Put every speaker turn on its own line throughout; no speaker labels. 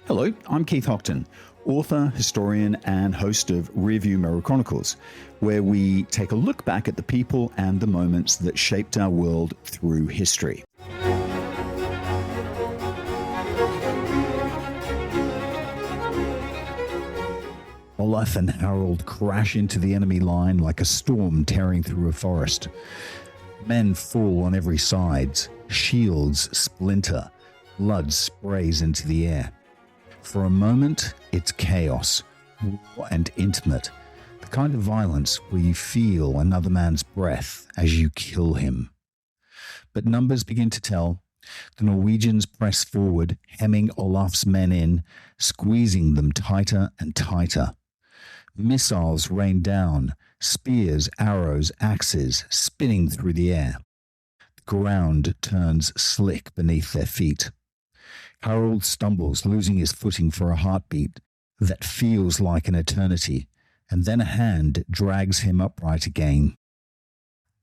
Hello, I'm Keith Hocton, author, historian, and host of Rearview Mirror Chronicles, where we take a look back at the people and the moments that shaped our world through history. Olaf and Harald crash into the enemy line like a storm tearing through a forest. Men fall on every side, shields splinter, blood sprays into the air. For a moment, it's chaos, raw and intimate, the kind of violence where you feel another man's breath as you kill him. But numbers begin to tell. The Norwegians press forward, hemming Olaf's men in, squeezing them tighter and tighter. Missiles rain down, spears, arrows, axes spinning through the air. The ground turns slick beneath their feet. Harald stumbles, losing his footing for a heartbeat that feels like an eternity, and then a hand drags him upright again.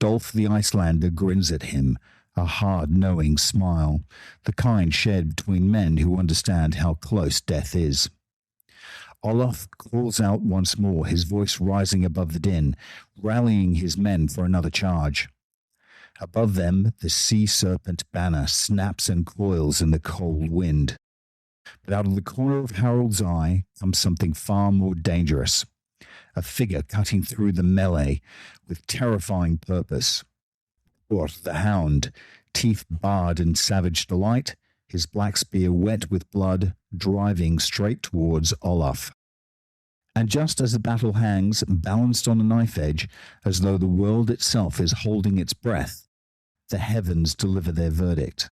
Dolf the Icelander grins at him, a hard, knowing smile, the kind shared between men who understand how close death is. Olaf calls out once more, his voice rising above the din, rallying his men for another charge. Above them, the sea serpent banner snaps and coils in the cold wind. But out of the corner of Harald's eye comes something far more dangerous, a figure cutting through the melee with terrifying purpose. Thor the Hound, teeth barred in savage delight, his black spear wet with blood, driving straight towards Olaf. And just as the battle hangs, balanced on a knife edge, as though the world itself is holding its breath, the heavens deliver their verdict.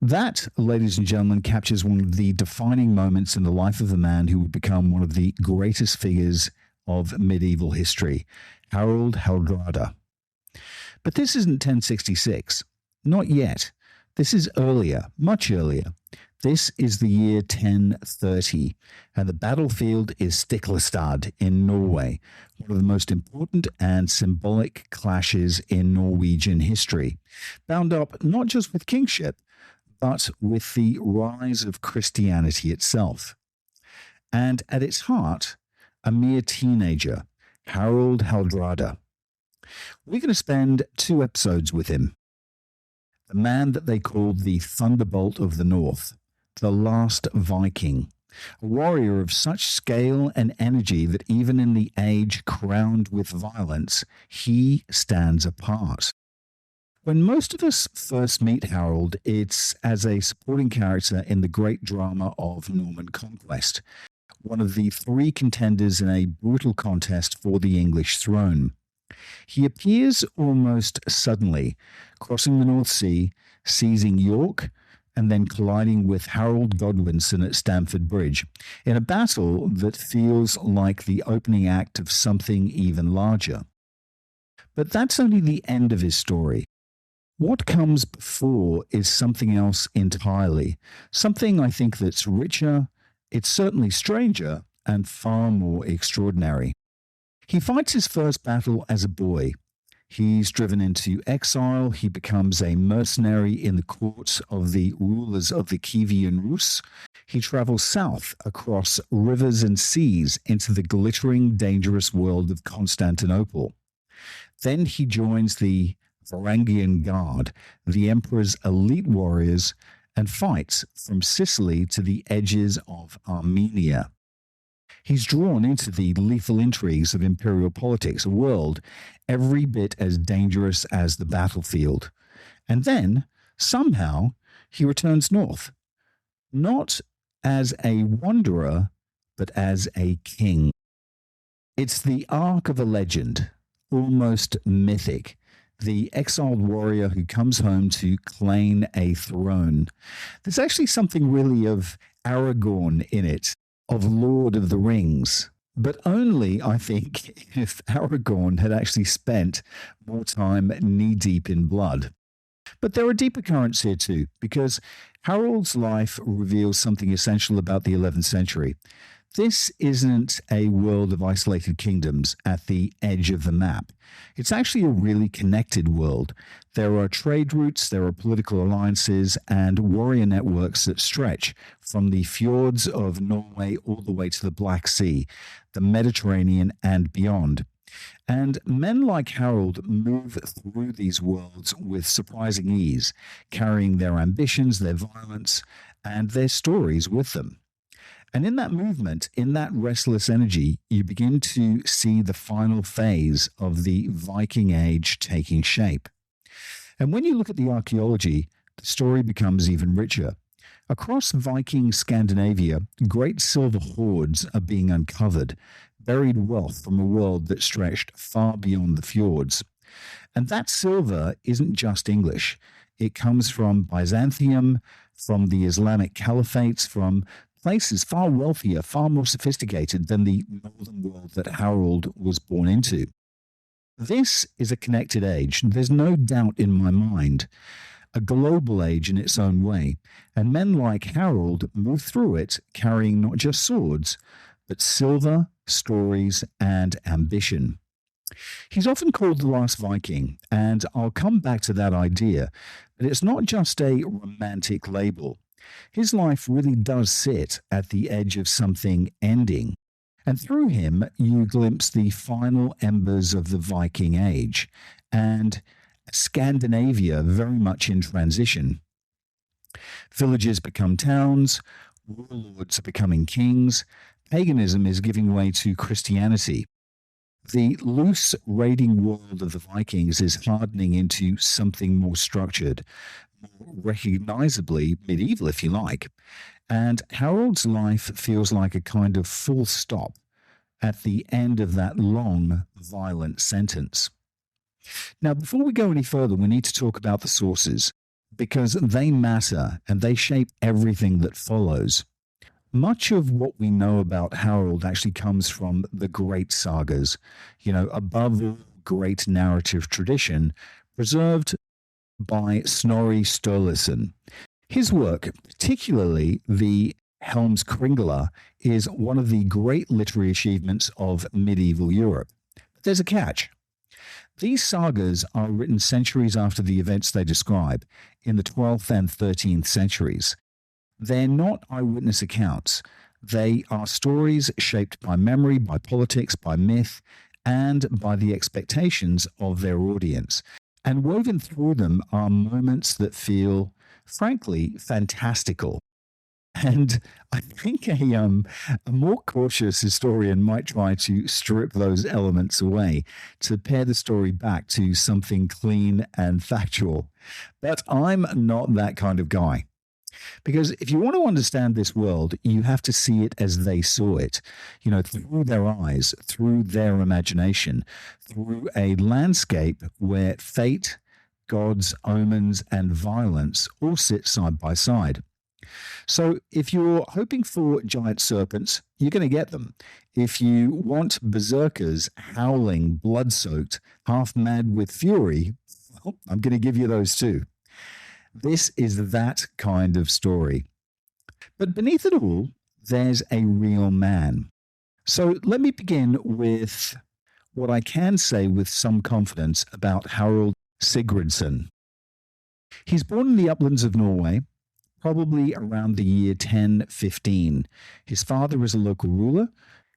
That, ladies and gentlemen, captures one of the defining moments in the life of the man who would become one of the greatest figures of medieval history, Harald Hardrada. But this isn't 1066. Not yet. This is earlier, much earlier. This is the year 1030, and the battlefield is Stiklestad in Norway, one of the most important and symbolic clashes in Norwegian history, bound up not just with kingship, but with the rise of Christianity itself. And at its heart, a mere teenager, Harald Hardrada. We're going to spend 2 episodes with him. The man that they called the Thunderbolt of the North, the last Viking, a warrior of such scale and energy that even in the age crowned with violence, he stands apart. When most of us first meet Harald, it's as a supporting character in the great drama of Norman conquest, one of the 3 contenders in a brutal contest for the English throne. He appears almost suddenly, crossing the North Sea, seizing York, and then colliding with Harold Godwinson at Stamford Bridge, in a battle that feels like the opening act of something even larger. But that's only the end of his story. What comes before is something else entirely, something I think that's richer, it's certainly stranger, and far more extraordinary. He fights his first battle as a boy. He's driven into exile. He becomes a mercenary in the court of the rulers of the Kievan Rus. He travels south across rivers and seas into the glittering, dangerous world of Constantinople. Then he joins the Varangian Guard, the emperor's elite warriors, and fights from Sicily to the edges of Armenia. He's drawn into the lethal intrigues of imperial politics, a world every bit as dangerous as the battlefield. And then, somehow, he returns north, not as a wanderer, but as a king. It's the arc of a legend, almost mythic, the exiled warrior who comes home to claim a throne. There's actually something really of Aragorn in it, of Lord of the Rings, but only, I think, if Aragorn had actually spent more time knee-deep in blood. But there are deeper currents here too, because Harold's life reveals something essential about the 11th century. This isn't a world of isolated kingdoms at the edge of the map. It's actually a really connected world. There are trade routes, there are political alliances, and warrior networks that stretch from the fjords of Norway all the way to the Black Sea, the Mediterranean, and beyond. And men like Harald move through these worlds with surprising ease, carrying their ambitions, their violence, and their stories with them. And in that movement, in that restless energy, you begin to see the final phase of the Viking Age taking shape. And when you look at the archaeology, the story becomes even richer. Across Viking Scandinavia, great silver hoards are being uncovered, buried wealth from a world that stretched far beyond the fjords. And that silver isn't just English. It comes from Byzantium, from the Islamic caliphates, from places far wealthier, far more sophisticated than the northern world that Harald was born into. This is a connected age. There's no doubt in my mind. A global age in its own way. And men like Harald move through it carrying not just swords, but silver, stories, and ambition. He's often called the last Viking, and I'll come back to that idea, but it's not just a romantic label. His life really does sit at the edge of something ending, and through him you glimpse the final embers of the Viking Age, and Scandinavia very much in transition. Villages become towns, warlords are becoming kings, paganism is giving way to Christianity. The loose raiding world of the Vikings is hardening into something more structured, more recognizably medieval, if you like. And Harold's life feels like a kind of full stop at the end of that long, violent sentence. Now, before we go any further, we need to talk about the sources, because they matter and they shape everything that follows. Much of what we know about Harald actually comes from the great sagas, above all, great narrative tradition preserved by Snorri Sturluson. His work, particularly the Helmskringla, is one of the great literary achievements of medieval Europe. But there's a catch. These sagas are written centuries after the events they describe, in the 12th and 13th centuries. They're not eyewitness accounts. They are stories shaped by memory, by politics, by myth, and by the expectations of their audience. And woven through them are moments that feel, frankly, fantastical. And I think a more cautious historian might try to strip those elements away to pare the story back to something clean and factual. But I'm not that kind of guy. Because if you want to understand this world, you have to see it as they saw it, through their eyes, through their imagination, through a landscape where fate, gods, omens, and violence all sit side by side. So if you're hoping for giant serpents, you're going to get them. If you want berserkers howling, blood-soaked, half-mad with fury, well, I'm going to give you those too. This is that kind of story. But beneath it all, there's a real man. So let me begin with what I can say with some confidence about Harald Sigurdsson. He's born in the uplands of Norway, probably around the year 1015. His father is a local ruler.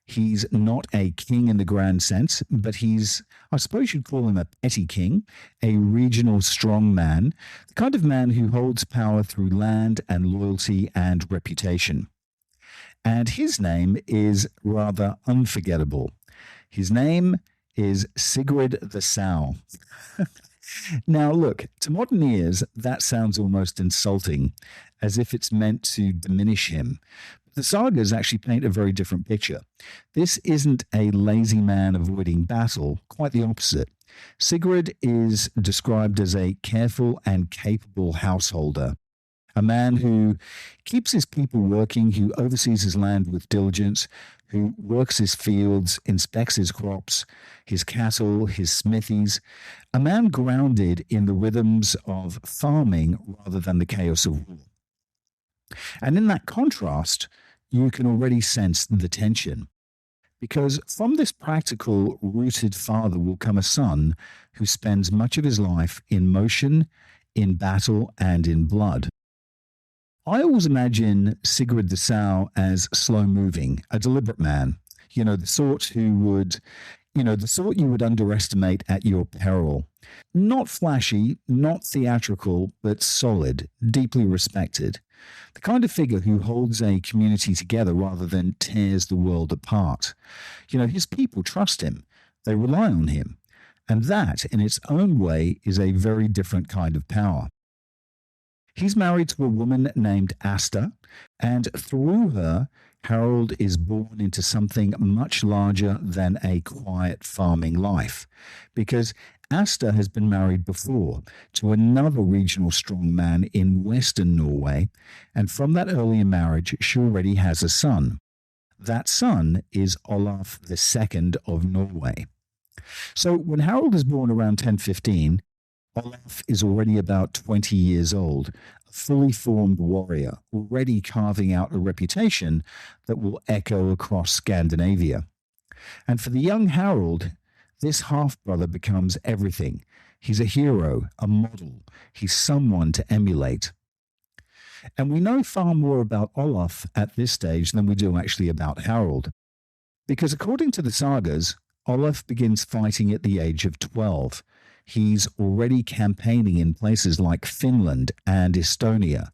He's not a king in the grand sense, but he's, I suppose you'd call him a petty king, a regional strongman, the kind of man who holds power through land and loyalty and reputation. And his name is rather unforgettable. His name is Sigurd the Sow. Now, look, to modern ears, that sounds almost insulting, as if it's meant to diminish him. The sagas actually paint a very different picture. This isn't a lazy man avoiding battle, quite the opposite. Sigurd is described as a careful and capable householder, a man who keeps his people working, who oversees his land with diligence, who works his fields, inspects his crops, his cattle, his smithies, a man grounded in the rhythms of farming rather than the chaos of war. And in that contrast, you can already sense the tension. Because from this practical, rooted father will come a son who spends much of his life in motion, in battle, and in blood. I always imagine Sigurd the Sow as slow moving, a deliberate man, the sort who would, the sort you would underestimate at your peril. Not flashy, not theatrical, but solid, deeply respected. The kind of figure who holds a community together rather than tears the world apart. His people trust him, they rely on him, and that, in its own way, is a very different kind of power. He's married to a woman named Asta, and through her, Harald is born into something much larger than a quiet farming life, because Asta has been married before to another regional strongman in western Norway, and from that earlier marriage, she already has a son. That son is Olaf II of Norway. So when Harald is born around 1015, Olaf is already about 20 years old, a fully formed warrior, already carving out a reputation that will echo across Scandinavia. And for the young Harald, this half-brother becomes everything. He's a hero, a model. He's someone to emulate. And we know far more about Olaf at this stage than we do actually about Harald. Because according to the sagas, Olaf begins fighting at the age of 12. He's already campaigning in places like Finland and Estonia,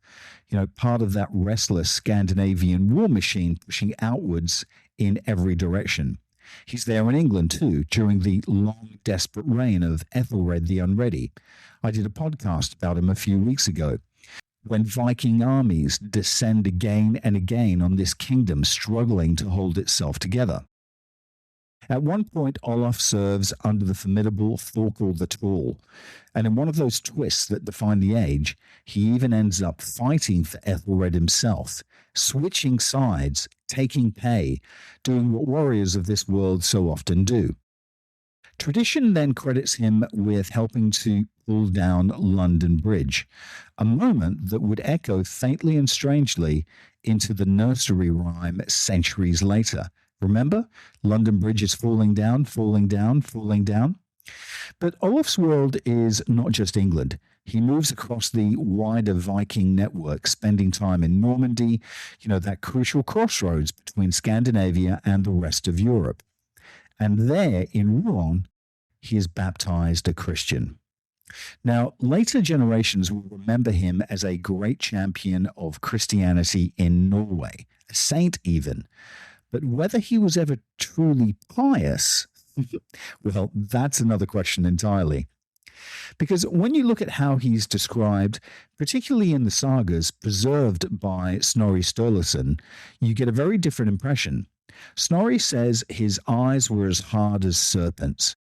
part of that restless Scandinavian war machine pushing outwards in every direction. He's there in England too, during the long, desperate reign of Ethelred the Unready. I did a podcast about him a few weeks ago, when Viking armies descend again and again on this kingdom struggling to hold itself together. At one point, Olaf serves under the formidable Thorkel the Tall, and in one of those twists that define the age, he even ends up fighting for Ethelred himself, switching sides, taking pay, doing what warriors of this world so often do. Tradition then credits him with helping to pull down London Bridge, a moment that would echo faintly and strangely into the nursery rhyme centuries later. Remember? London Bridge is falling down, falling down, falling down. But Olaf's world is not just England. He moves across the wider Viking network, spending time in Normandy, that crucial crossroads between Scandinavia and the rest of Europe. And there in Rouen, he is baptized a Christian. Now, later generations will remember him as a great champion of Christianity in Norway, a saint even. But whether he was ever truly pious, well, that's another question entirely. Because when you look at how he's described, particularly in the sagas preserved by Snorri Sturluson, you get a very different impression. Snorri says his eyes were as hard as serpents.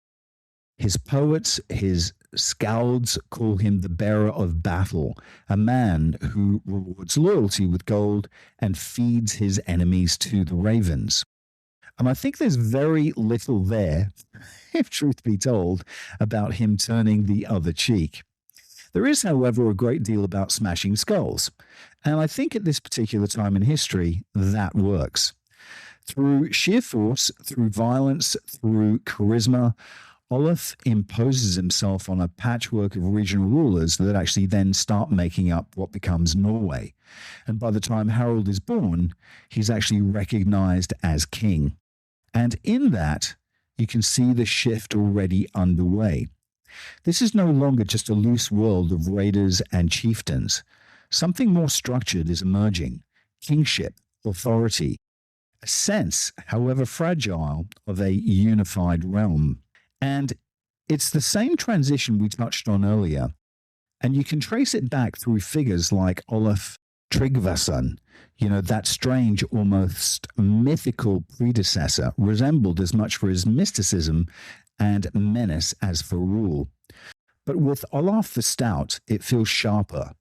His poets, his skalds call him the bearer of battle, a man who rewards loyalty with gold and feeds his enemies to the ravens. And I think there's very little there, if truth be told, about him turning the other cheek. There is, however, a great deal about smashing skulls, and I think at this particular time in history, that works. Through sheer force, through violence, through charisma, Olaf imposes himself on a patchwork of regional rulers that actually then start making up what becomes Norway. And by the time Harald is born, he's actually recognized as king. And in that, you can see the shift already underway. This is no longer just a loose world of raiders and chieftains. Something more structured is emerging. Kingship, authority, a sense, however fragile, of a unified realm. And it's the same transition we touched on earlier, and you can trace it back through figures like Olaf Tryggvason, that strange, almost mythical predecessor, resembled as much for his mysticism and menace as for rule. But with Olaf the Stout, it feels sharper,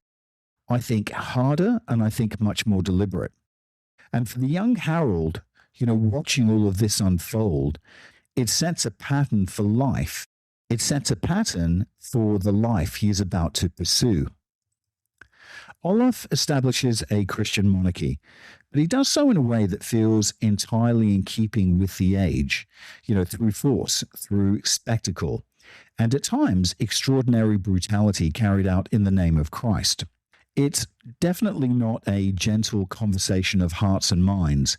I think harder, and I think much more deliberate. And for the young Harald, watching all of this unfold, it sets a pattern for life. It sets a pattern for the life he is about to pursue. Olaf establishes a Christian monarchy, but he does so in a way that feels entirely in keeping with the age, through force, through spectacle, and at times extraordinary brutality carried out in the name of Christ. It's definitely not a gentle conversation of hearts and minds,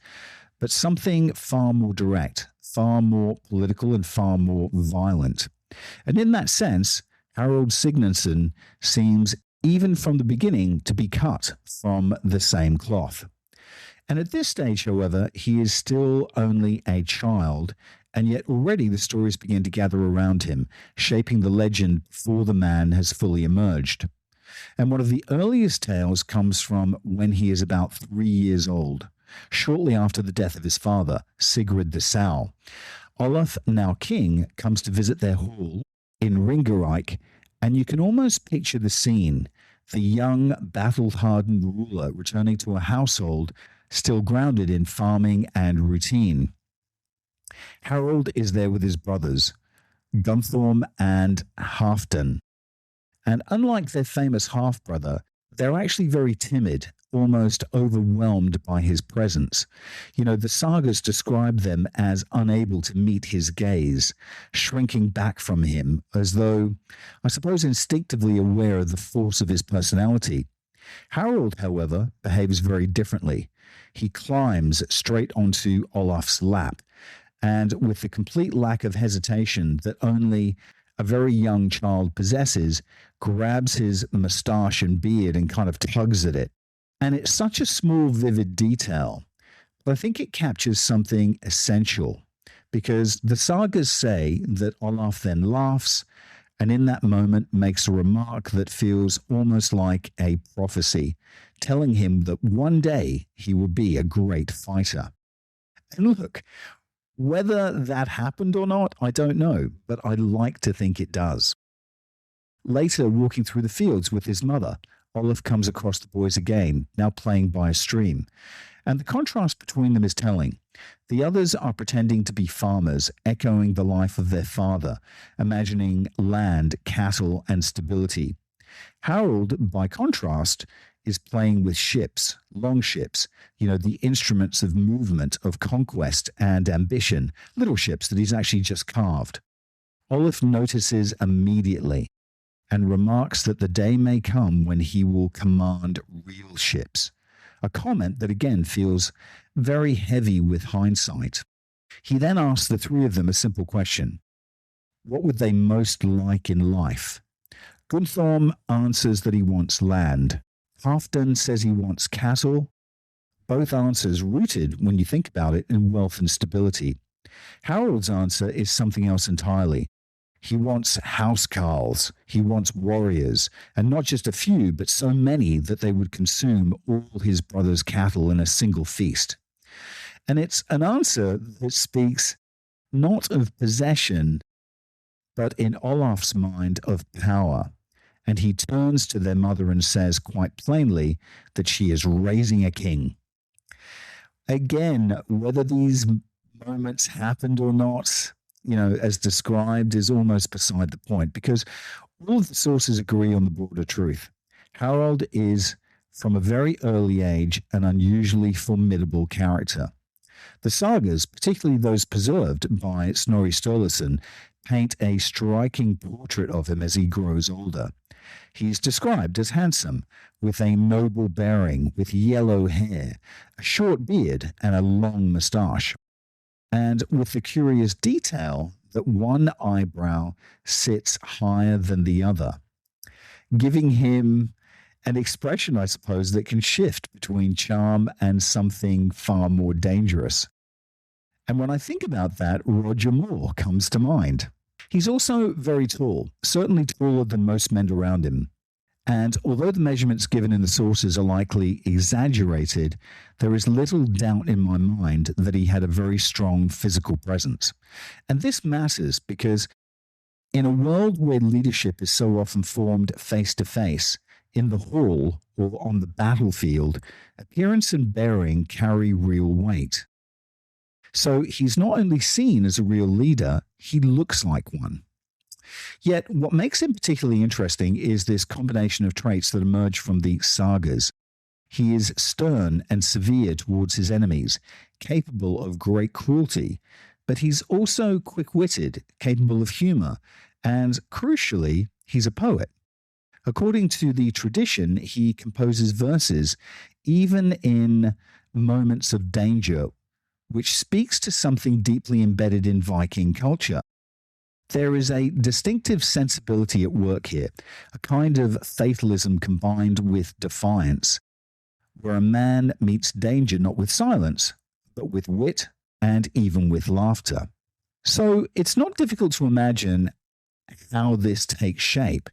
but something far more direct, far more political, and far more violent. And in that sense, Harold Signason seems, even from the beginning, to be cut from the same cloth. And at this stage, however, he is still only a child, and yet already the stories begin to gather around him, shaping the legend before the man has fully emerged. And one of the earliest tales comes from when he is about 3 years old, shortly after the death of his father, Sigrid the Sow. Olaf, now king, comes to visit their hall in Ringerike, and you can almost picture the scene, the young, battle-hardened ruler returning to a household still grounded in farming and routine. Harold is there with his brothers, Gunthorm and Halfdan. And unlike their famous half-brother, they're actually very timid, almost overwhelmed by his presence. The sagas describe them as unable to meet his gaze, shrinking back from him as though, I suppose, instinctively aware of the force of his personality. Harold, however, behaves very differently. He climbs straight onto Olaf's lap, and with the complete lack of hesitation that only a very young child possesses, grabs his moustache and beard and kind of tugs at it. And it's such a small, vivid detail, but I think it captures something essential, because the sagas say that Olaf then laughs and in that moment makes a remark that feels almost like a prophecy, telling him that one day he will be a great fighter. And look, whether that happened or not, I don't know, but I like to think it does. Later, walking through the fields with his mother, Olaf comes across the boys again, now playing by a stream. And the contrast between them is telling. The others are pretending to be farmers, echoing the life of their father, imagining land, cattle, and stability. Harold, by contrast, is playing with ships, longships, the instruments of movement, of conquest and ambition, little ships that he's actually just carved. Olaf notices immediately and remarks that the day may come when he will command real ships, a comment that again feels very heavy with hindsight. He then asks the three of them a simple question. What would they most like in life? Gunthorm answers that he wants land. Halfdan says he wants cattle. Both answers rooted, when you think about it, in wealth and stability. Harold's answer is something else entirely. He wants housecarls, he wants warriors, and not just a few, but so many that they would consume all his brother's cattle in a single feast. And it's an answer that speaks not of possession, but in Olaf's mind of power. And he turns to their mother and says quite plainly that she is raising a king. Again, whether these moments happened or not, as described, is almost beside the point, because all of the sources agree on the broader truth. Harald is, from a very early age, an unusually formidable character. The sagas, particularly those preserved by Snorri Sturluson, paint a striking portrait of him as he grows older. He's described as handsome, with a noble bearing, with yellow hair, a short beard, and a long moustache. And with the curious detail that one eyebrow sits higher than the other, giving him an expression, I suppose, that can shift between charm and something far more dangerous. And when I think about that, Roger Moore comes to mind. He's also very tall, certainly taller than most men around him. And although the measurements given in the sources are likely exaggerated, there is little doubt in my mind that he had a very strong physical presence. And this matters because in a world where leadership is so often formed face to face, in the hall or on the battlefield, appearance and bearing carry real weight. So he's not only seen as a real leader, he looks like one. Yet, what makes him particularly interesting is this combination of traits that emerge from the sagas. He is stern and severe towards his enemies, capable of great cruelty, but he's also quick witted, capable of humor, and crucially, he's a poet. According to the tradition, he composes verses even in moments of danger, which speaks to something deeply embedded in Viking culture. There is a distinctive sensibility at work here, a kind of fatalism combined with defiance, where a man meets danger not with silence, but with wit and even with laughter. So it's not difficult to imagine how this takes shape.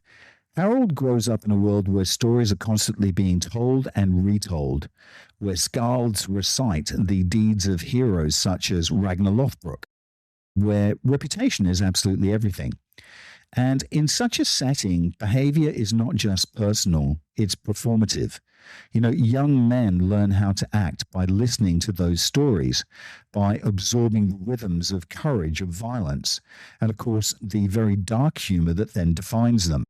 Harald grows up in a world where stories are constantly being told and retold, where skalds recite the deeds of heroes such as Ragnar Lothbrok, where reputation is absolutely everything. And in such a setting, behavior is not just personal, it's performative. Young men learn how to act by listening to those stories, by absorbing the rhythms of courage, of violence, and of course, the very dark humor that then defines them.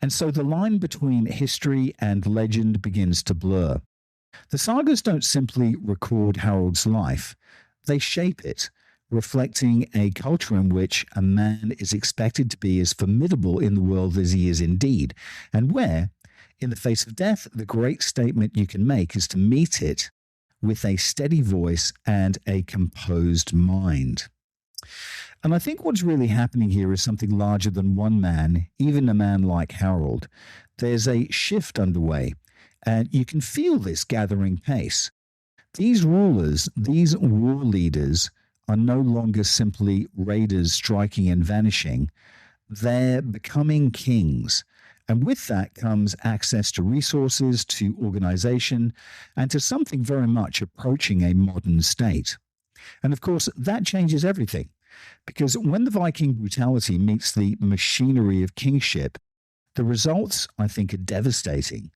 And so the line between history and legend begins to blur. The sagas don't simply record Harald's life, they shape it, reflecting a culture in which a man is expected to be as formidable in the world as he is indeed, and where, in the face of death, the great statement you can make is to meet it with a steady voice and a composed mind. And I think what's really happening here is something larger than one man, even a man like Harald. There's a shift underway, and you can feel this gathering pace. These rulers, these war leaders, are no longer simply raiders striking and vanishing. They're becoming kings. And with that comes access to resources, to organization, and to something very much approaching a modern state. And of course, that changes everything. Because when the Viking brutality meets the machinery of kingship, the results, I think, are devastating.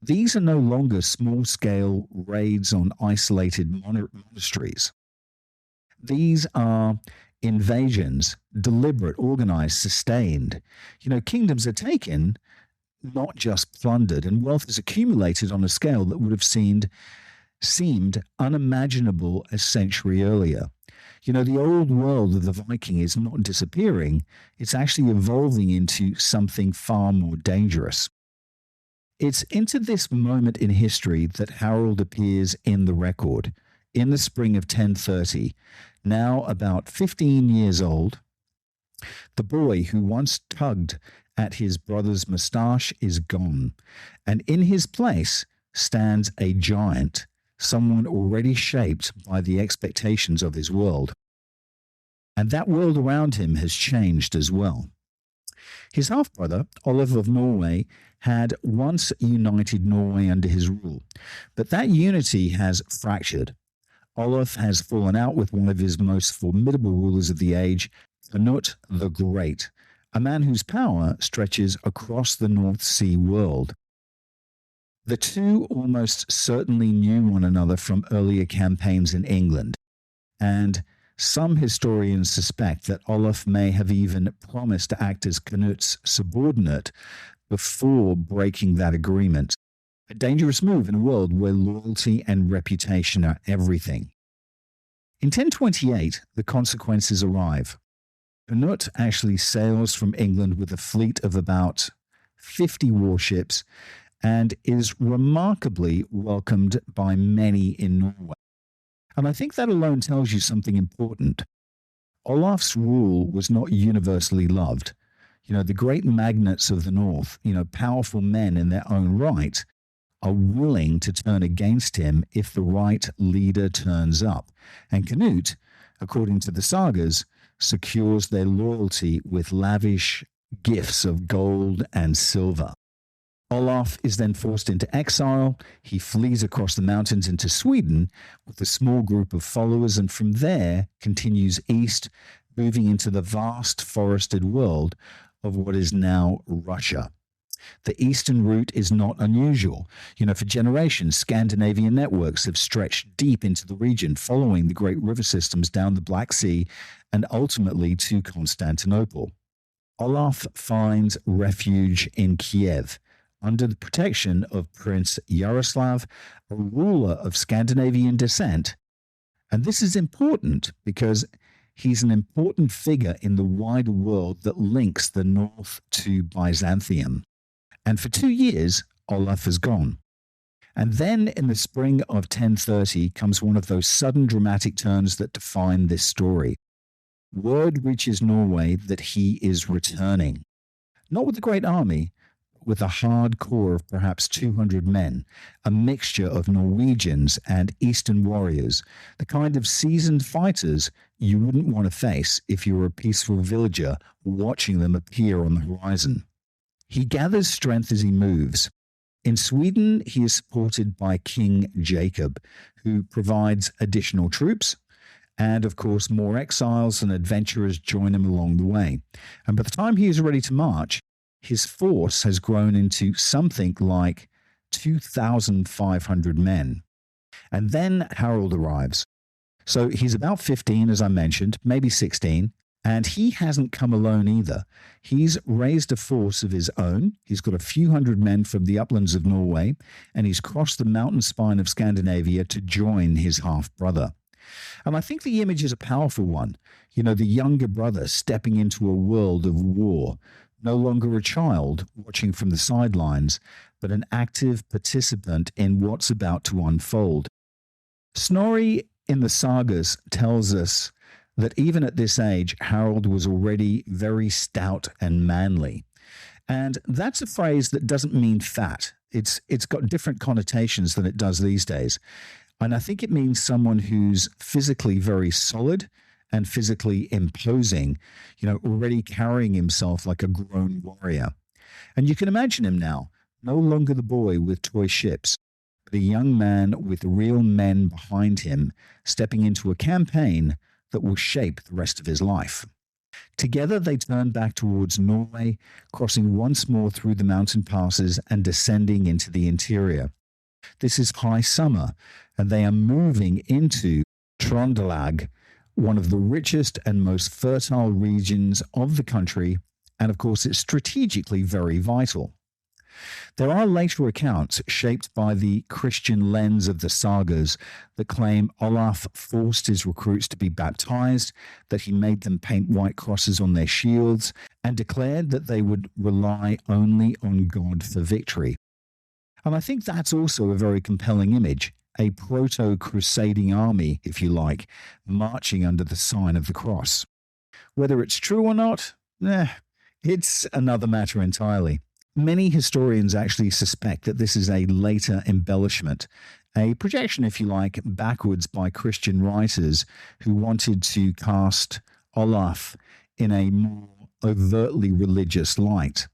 These are no longer small-scale raids on isolated monasteries. These are invasions, deliberate, organized, sustained. Kingdoms are taken, not just plundered, and wealth is accumulated on a scale that would have seemed unimaginable a century earlier. The old world of the Viking is not disappearing, it's actually evolving into something far more dangerous. It's into this moment in history that Harald appears in the record, in the spring of 1030, now about 15 years old. The boy who once tugged at his brother's moustache is gone, and in his place stands a giant, someone already shaped by the expectations of his world. And that world around him has changed as well. His half-brother, Olaf of Norway, had once united Norway under his rule, but that unity has fractured. Olaf has fallen out with one of his most formidable rulers of the age, Canute the Great, a man whose power stretches across the North Sea world. The two almost certainly knew one another from earlier campaigns in England, and some historians suspect that Olaf may have even promised to act as Canute's subordinate before breaking that agreement. A dangerous move in a world where loyalty and reputation are everything. In 1028, the consequences arrive. Canute actually sails from England with a fleet of about 50 warships and is remarkably welcomed by many in Norway. And I think that alone tells you something important. Olaf's rule was not universally loved. The great magnates of the North, powerful men in their own right, are willing to turn against him if the right leader turns up. And Canute, according to the sagas, secures their loyalty with lavish gifts of gold and silver. Olaf is then forced into exile. He flees across the mountains into Sweden with a small group of followers, and from there continues east, moving into the vast forested world of what is now Russia. The eastern route is not unusual. For generations, Scandinavian networks have stretched deep into the region, following the great river systems down the Black Sea and ultimately to Constantinople. Olaf finds refuge in Kiev under the protection of Prince Yaroslav, a ruler of Scandinavian descent. And this is important because he's an important figure in the wider world that links the north to Byzantium. And for 2 years, Olaf is gone. And then in the spring of 1030 comes one of those sudden dramatic turns that define this story. Word reaches Norway that he is returning. Not with a great army, but with a hard core of perhaps 200 men, a mixture of Norwegians and Eastern warriors, the kind of seasoned fighters you wouldn't want to face if you were a peaceful villager watching them appear on the horizon. He gathers strength as he moves. In Sweden, he is supported by King Jacob, who provides additional troops, and of course more exiles and adventurers join him along the way. And by the time he is ready to march, his force has grown into something like 2,500 men. And then Harald arrives. So he's about 15, as I mentioned, maybe 16, and he hasn't come alone either. He's raised a force of his own. He's got a few hundred men from the uplands of Norway, and he's crossed the mountain spine of Scandinavia to join his half-brother. And I think the image is a powerful one. You know, the younger brother stepping into a world of war, no longer a child watching from the sidelines, but an active participant in what's about to unfold. Snorri in the sagas tells us that even at this age, Harald was already very stout and manly. And that's a phrase that doesn't mean fat. It's got different connotations than it does these days. And I think it means someone who's physically very solid and physically imposing, you know, already carrying himself like a grown warrior. And you can imagine him now, no longer the boy with toy ships, but a young man with real men behind him, stepping into a campaign that will shape the rest of his life. Together they turn back towards Norway, crossing once more through the mountain passes and descending into the interior. This is high summer, and they are moving into Trøndelag, one of the richest and most fertile regions of the country, and of course it's strategically very vital. There are later accounts shaped by the Christian lens of the sagas that claim Olaf forced his recruits to be baptized, that he made them paint white crosses on their shields, and declared that they would rely only on God for victory. And I think that's also a very compelling image, a proto-crusading army, if you like, marching under the sign of the cross. Whether it's true or not, it's another matter entirely. Many historians actually suspect that this is a later embellishment, a projection, if you like, backwards by Christian writers who wanted to cast Olaf in a more overtly religious light.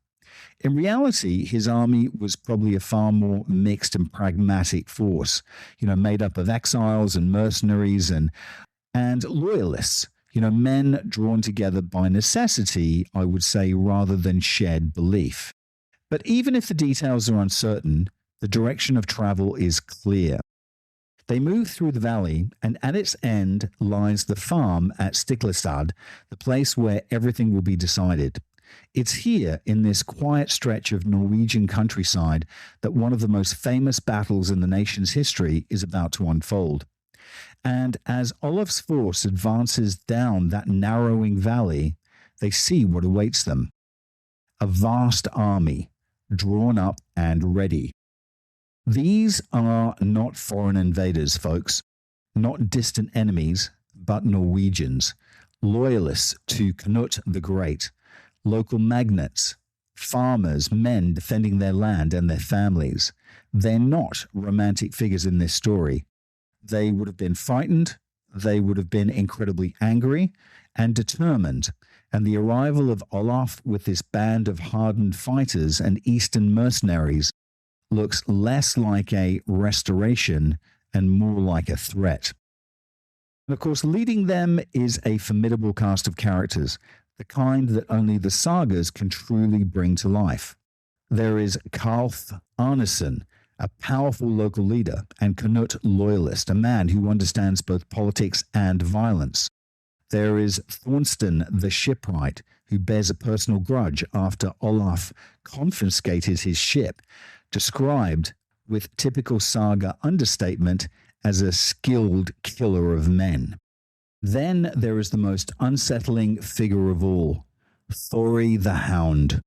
In reality, his army was probably a far more mixed and pragmatic force, made up of exiles and mercenaries and loyalists, men drawn together by necessity, I would say, rather than shared belief. But even if the details are uncertain, the direction of travel is clear. They move through the valley, and at its end lies the farm at Stiklestad, the place where everything will be decided. It's here, in this quiet stretch of Norwegian countryside, that one of the most famous battles in the nation's history is about to unfold. And as Olaf's force advances down that narrowing valley, they see what awaits them. A vast army, drawn up and ready. These are not foreign invaders, folks, not distant enemies, but Norwegians, loyalists to Knut the Great, local magnates, farmers, men defending their land and their families. They're not romantic figures in this story. They would have been frightened, they would have been incredibly angry and determined, and the arrival of Olaf with this band of hardened fighters and Eastern mercenaries looks less like a restoration and more like a threat. And of course, leading them is a formidable cast of characters, the kind that only the sagas can truly bring to life. There is Karlf Arneson, a powerful local leader, and Knut loyalist, a man who understands both politics and violence. There is Thorsten the shipwright, who bears a personal grudge after Olaf confiscated his ship, described with typical saga understatement as a skilled killer of men. Then there is the most unsettling figure of all, Thori the Hound,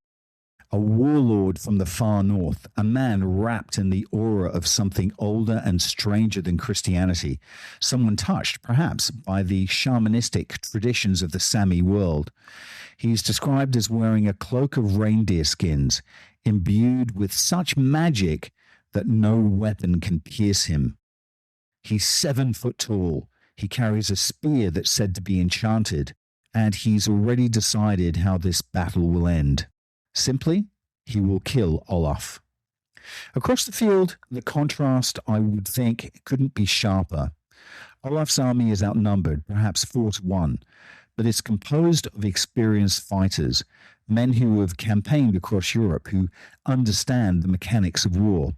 a warlord from the far north, a man wrapped in the aura of something older and stranger than Christianity, someone touched, perhaps, by the shamanistic traditions of the Sami world. He is described as wearing a cloak of reindeer skins, imbued with such magic that no weapon can pierce him. He's 7 foot tall. He carries a spear that's said to be enchanted, and he's already decided how this battle will end. Simply, he will kill Olaf. Across the field, the contrast, I would think, couldn't be sharper. Olaf's army is outnumbered, perhaps 4-1, but it's composed of experienced fighters, men who have campaigned across Europe, who understand the mechanics of war.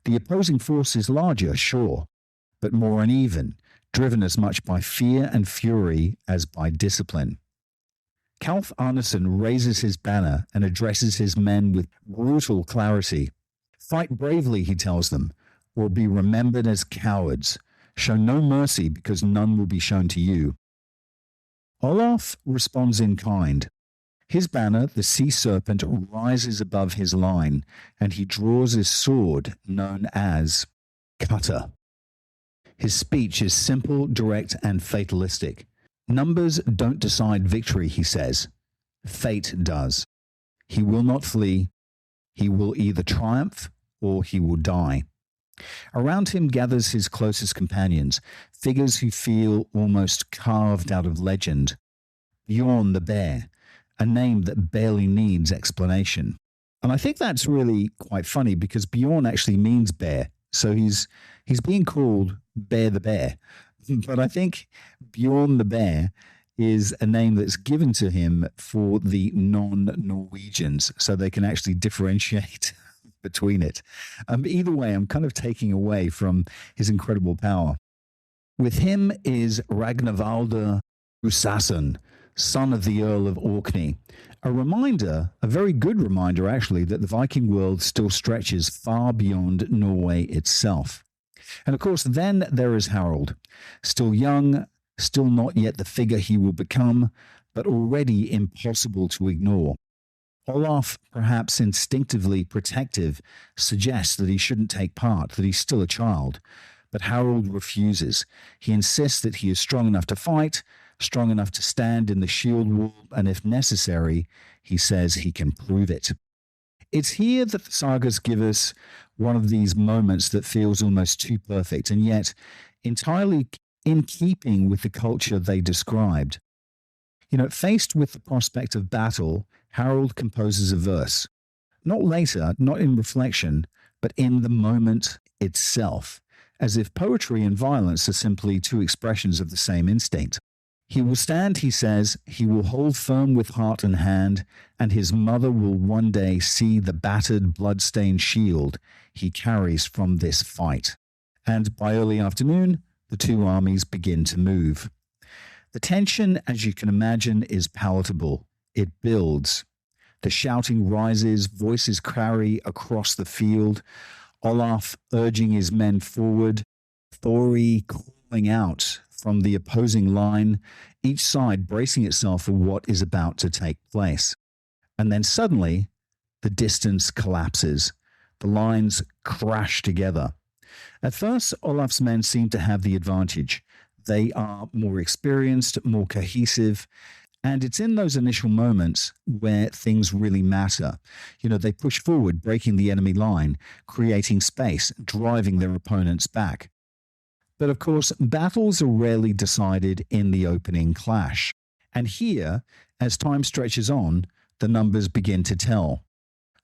The opposing force is larger, sure, but more uneven, driven as much by fear and fury as by discipline. Kalf Arneson raises his banner and addresses his men with brutal clarity. Fight bravely, he tells them, or be remembered as cowards. Show no mercy because none will be shown to you. Olaf responds in kind. His banner, the sea serpent, rises above his line, and he draws his sword, known as Cutter. His speech is simple, direct, and fatalistic. Numbers don't decide victory, he says. Fate does. He will not flee. He will either triumph or he will die. Around him gathers his closest companions, figures who feel almost carved out of legend. Bjorn the Bear, a name that barely needs explanation. And I think that's really quite funny because Bjorn actually means bear. So he's being called Bear the Bear. But I think Bjorn the Bear is a name that's given to him for the non-Norwegians, so they can actually differentiate between it. Either way, I'm kind of taking away from his incredible power. With him is Ragnvaldur Rusason, son of the Earl of Orkney. A reminder, a very good reminder actually, that the Viking world still stretches far beyond Norway itself. And of course, then there is Harald, still young, still not yet the figure he will become, but already impossible to ignore. Olaf, perhaps instinctively protective, suggests that he shouldn't take part, that he's still a child. But Harald refuses. He insists that he is strong enough to fight, strong enough to stand in the shield wall, and if necessary, he says he can prove it. It's here that the sagas give us one of these moments that feels almost too perfect, and yet entirely in keeping with the culture they described. Faced with the prospect of battle, Harald composes a verse. Not later, not in reflection, but in the moment itself, as if poetry and violence are simply two expressions of the same instinct. He will stand, he says, he will hold firm with heart and hand, and his mother will one day see the battered, blood-stained shield he carries from this fight. And by early afternoon, the two armies begin to move. The tension, as you can imagine, is palatable. It builds. The shouting rises, voices carry across the field, Olaf urging his men forward, Thori calling out from the opposing line, each side bracing itself for what is about to take place. And then suddenly, the distance collapses. The lines crash together. At first, Olaf's men seem to have the advantage. They are more experienced, more cohesive, and it's in those initial moments where things really matter. They push forward, breaking the enemy line, creating space, driving their opponents back. But of course, battles are rarely decided in the opening clash. And here, as time stretches on, the numbers begin to tell.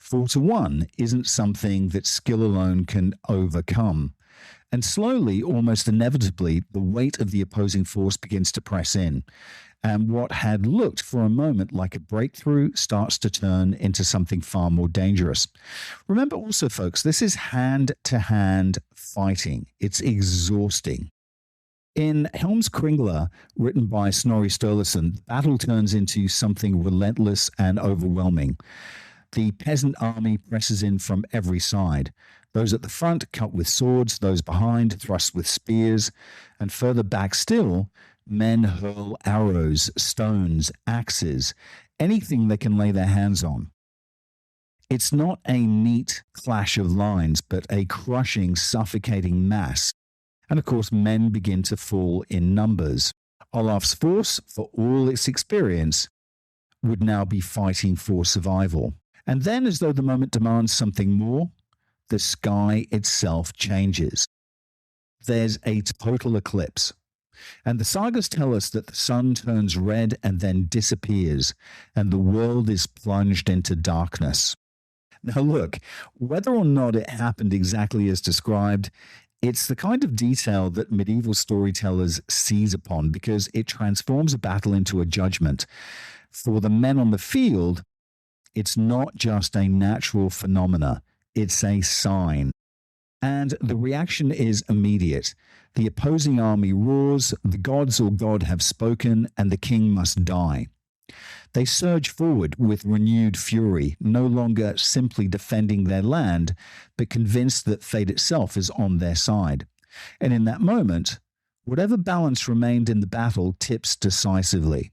4-1 isn't something that skill alone can overcome. And slowly, almost inevitably, the weight of the opposing force begins to press in. And what had looked for a moment like a breakthrough starts to turn into something far more dangerous. Remember also, folks, this is hand-to-hand fighting. It's exhausting. In Helmskringla, written by Snorri Sturluson, the battle turns into something relentless and overwhelming. The peasant army presses in from every side. Those at the front cut with swords, those behind thrust with spears, and further back still, men hurl arrows, stones, axes, anything they can lay their hands on. It's not a neat clash of lines, but a crushing, suffocating mass. And of course, men begin to fall in numbers. Olaf's force, for all its experience, would now be fighting for survival. And then, as though the moment demands something more, the sky itself changes. There's a total eclipse. And the sagas tell us that the sun turns red and then disappears, and the world is plunged into darkness. Now look, whether or not it happened exactly as described, it's the kind of detail that medieval storytellers seize upon because it transforms a battle into a judgment. For the men on the field, it's not just a natural phenomena, it's a sign. And the reaction is immediate. The opposing army roars, the gods or God have spoken, and the king must die. They surge forward with renewed fury, no longer simply defending their land, but convinced that fate itself is on their side. And in that moment, whatever balance remained in the battle tips decisively.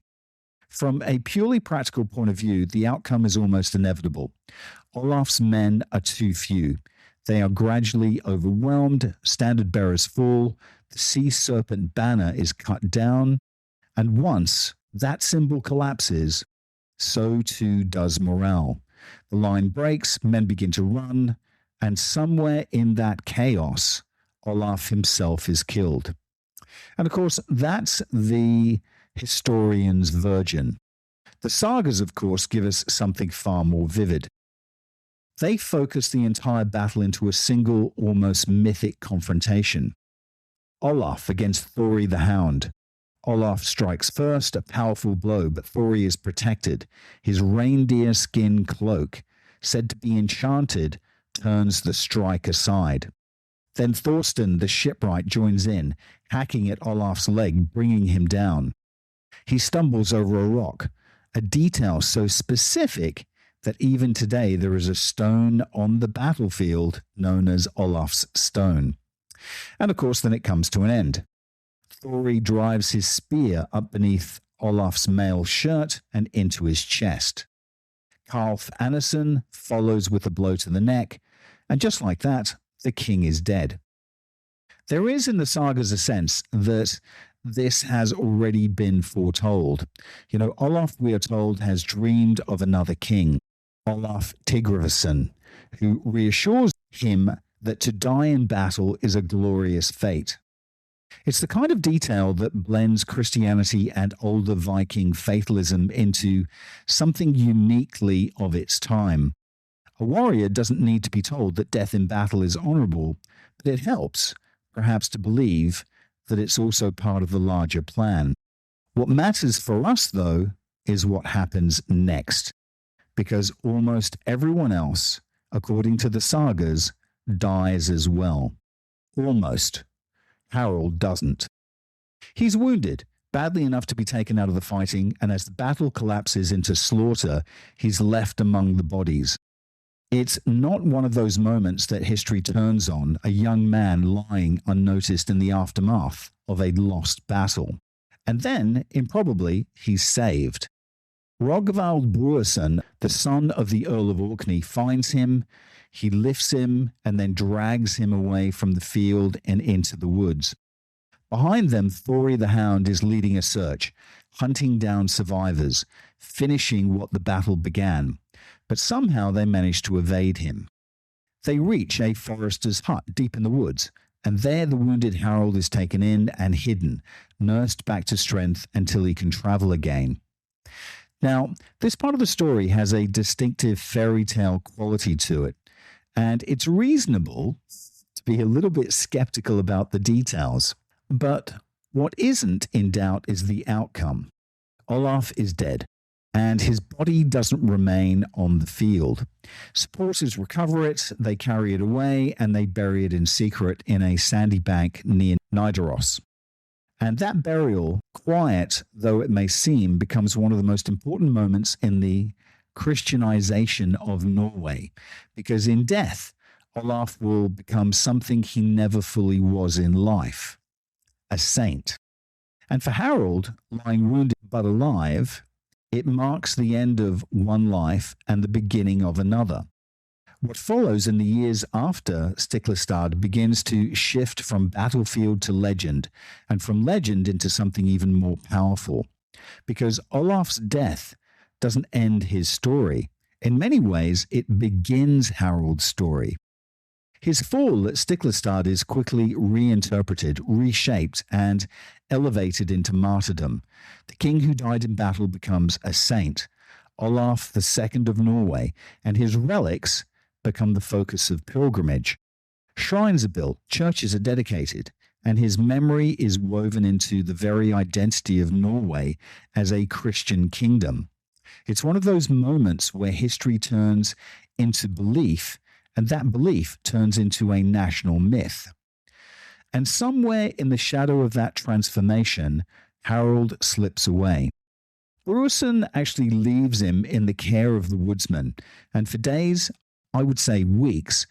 From a purely practical point of view, the outcome is almost inevitable. Olaf's men are too few. They are gradually overwhelmed, standard bearers fall, the sea serpent banner is cut down, and once that symbol collapses, so too does morale. The line breaks, men begin to run, and somewhere in that chaos, Olaf himself is killed. And of course, that's the historian's virgin. The sagas, of course, give us something far more vivid. They focus the entire battle into a single, almost mythic confrontation. Olaf against Thori the Hound. Olaf strikes first, a powerful blow, but Thori is protected. His reindeer skin cloak, said to be enchanted, turns the strike aside. Then Thorsten, the shipwright, joins in, hacking at Olaf's leg, bringing him down. He stumbles over a rock, a detail so specific that even today there is a stone on the battlefield known as Olaf's Stone. And of course, then it comes to an end. Thori drives his spear up beneath Olaf's mail shirt and into his chest. Karlf Anderson follows with a blow to the neck, and just like that, the king is dead. There is in the sagas a sense that this has already been foretold. Olaf, we are told, has dreamed of another king, Olaf Tryggvason, who reassures him that to die in battle is a glorious fate. It's the kind of detail that blends Christianity and older Viking fatalism into something uniquely of its time. A warrior doesn't need to be told that death in battle is honorable, but it helps, perhaps, to believe that it's also part of the larger plan. What matters for us, though, is what happens next, because almost everyone else, according to the sagas, dies as well. Almost. Harald doesn't. He's wounded, badly enough to be taken out of the fighting, and as the battle collapses into slaughter, he's left among the bodies. It's not one of those moments that history turns on, a young man lying unnoticed in the aftermath of a lost battle. And then, improbably, he's saved. Rogvald Bruason, the son of the Earl of Orkney, finds him, he lifts him, and then drags him away from the field and into the woods. Behind them, Thori the Hound is leading a search, hunting down survivors, finishing what the battle began. But somehow they manage to evade him. They reach a forester's hut deep in the woods, and there the wounded Harald is taken in and hidden, nursed back to strength until he can travel again. Now, this part of the story has a distinctive fairy tale quality to it, and it's reasonable to be a little bit skeptical about the details. But what isn't in doubt is the outcome. Olaf is dead, and his body doesn't remain on the field. Supporters recover it, they carry it away, and they bury it in secret in a sandy bank near Nidaros. And that burial, quiet though it may seem, becomes one of the most important moments in the Christianization of Norway, because in death, Olaf will become something he never fully was in life, a saint. And for Harald, lying wounded but alive, it marks the end of one life and the beginning of another. What follows in the years after Stiklestad begins to shift from battlefield to legend, and from legend into something even more powerful. Because Olaf's death doesn't end his story. In many ways, it begins Harald's story. His fall at Stiklestad is quickly reinterpreted, reshaped, and elevated into martyrdom. The king who died in battle becomes a saint, Olaf II of Norway, and his relics become the focus of pilgrimage. Shrines are built, churches are dedicated, and his memory is woven into the very identity of Norway as a Christian kingdom. It's one of those moments where history turns into belief, and that belief turns into a national myth. And somewhere in the shadow of that transformation, Harald slips away. Brusen actually leaves him in the care of the woodsman, and for days, I would say weeks,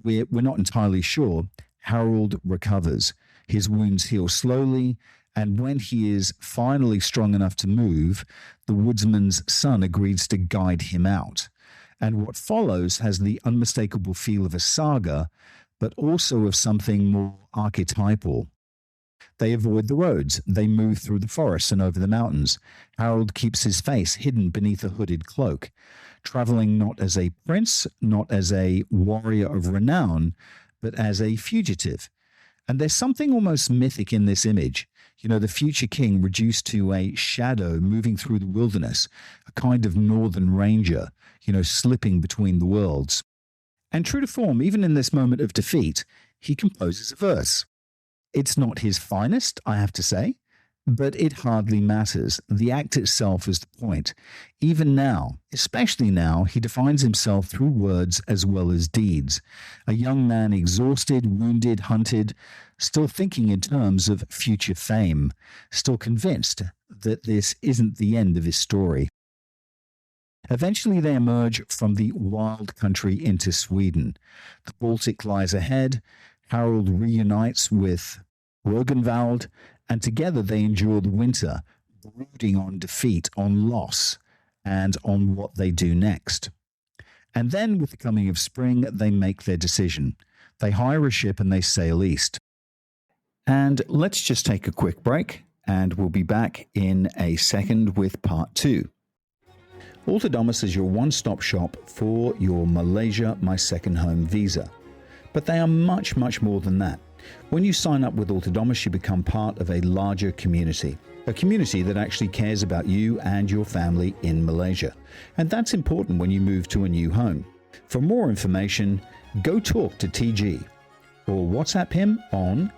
we're not entirely sure, Harald recovers. His wounds heal slowly, and when he is finally strong enough to move, the woodsman's son agrees to guide him out. And what follows has the unmistakable feel of a saga, but also of something more archetypal. They avoid the roads. They move through the forests and over the mountains. Harald keeps his face hidden beneath a hooded cloak, traveling not as a prince, not as a warrior of renown, but as a fugitive. And there's something almost mythic in this image. You know, the future king reduced to a shadow moving through the wilderness, a kind of northern ranger, slipping between the worlds. And true to form, even in this moment of defeat, he composes a verse. It's not his finest, I have to say, but it hardly matters. The act itself is the point. Even now, especially now, he defines himself through words as well as deeds. A young man exhausted, wounded, hunted, still thinking in terms of future fame, still convinced that this isn't the end of his story. Eventually they emerge from the wild country into Sweden. The Baltic lies ahead. Harald reunites with Rogenvald, and together they endure the winter, brooding on defeat, on loss, and on what they do next. And then, with the coming of spring, they make their decision. They hire a ship and they sail east. And let's just take a quick break, and we'll be back in a second with part 2. Autonomous is your one-stop shop for your Malaysia My Second Home visa. But they are much, much more than that. When you sign up with Autonomous, you become part of a larger community. A community that actually cares about you and your family in Malaysia. And that's important when you move to a new home. For more information, go talk to TG or WhatsApp him on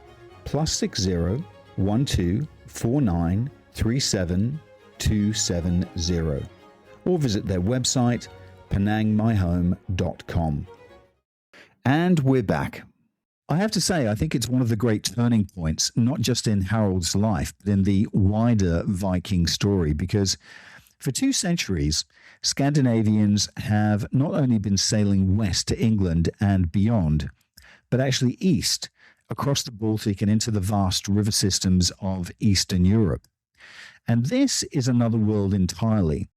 +60 12 49 37 270 or visit their website penangmyhome.com. And we're back. I have to say, I think it's one of the great turning points, not just in Harald's life, but in the wider Viking story, because for 2 centuries, Scandinavians have not only been sailing west to England and beyond, but actually east, across the Baltic and into the vast river systems of Eastern Europe. And this is another world entirely,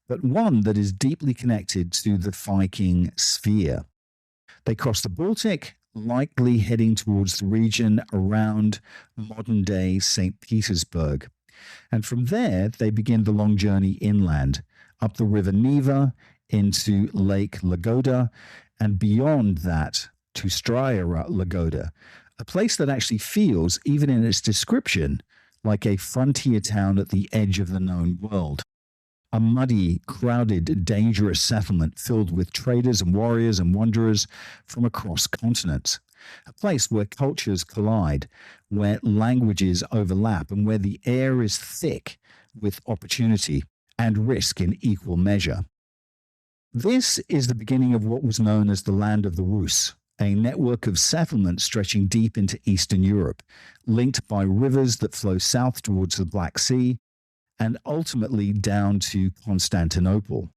but one that is deeply connected to the Viking sphere. They cross the Baltic, likely heading towards the region around modern-day St. Petersburg. And from there, they begin the long journey inland, up the river Neva, into Lake Lagoda, and beyond that to Straya Lagoda, a place that actually feels, even in its description, like a frontier town at the edge of the known world. A muddy, crowded, dangerous settlement filled with traders and warriors and wanderers from across continents. A place where cultures collide, where languages overlap, and where the air is thick with opportunity and risk in equal measure. This is the beginning of what was known as the land of the Rus, a network of settlements stretching deep into Eastern Europe, linked by rivers that flow south towards the Black Sea and ultimately down to Constantinople.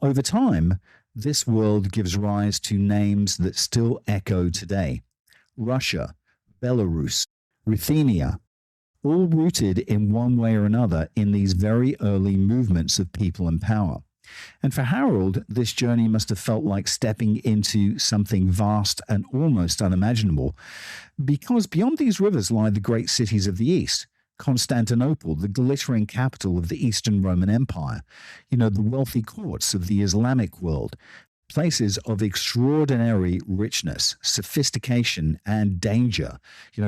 Over time, this world gives rise to names that still echo today: Russia, Belarus, Ruthenia, all rooted in one way or another in these very early movements of people and power. And for Harald, this journey must have felt like stepping into something vast and almost unimaginable, because beyond these rivers lie the great cities of the East. Constantinople, the glittering capital of the Eastern Roman Empire, the wealthy courts of the Islamic world, places of extraordinary richness, sophistication, and danger,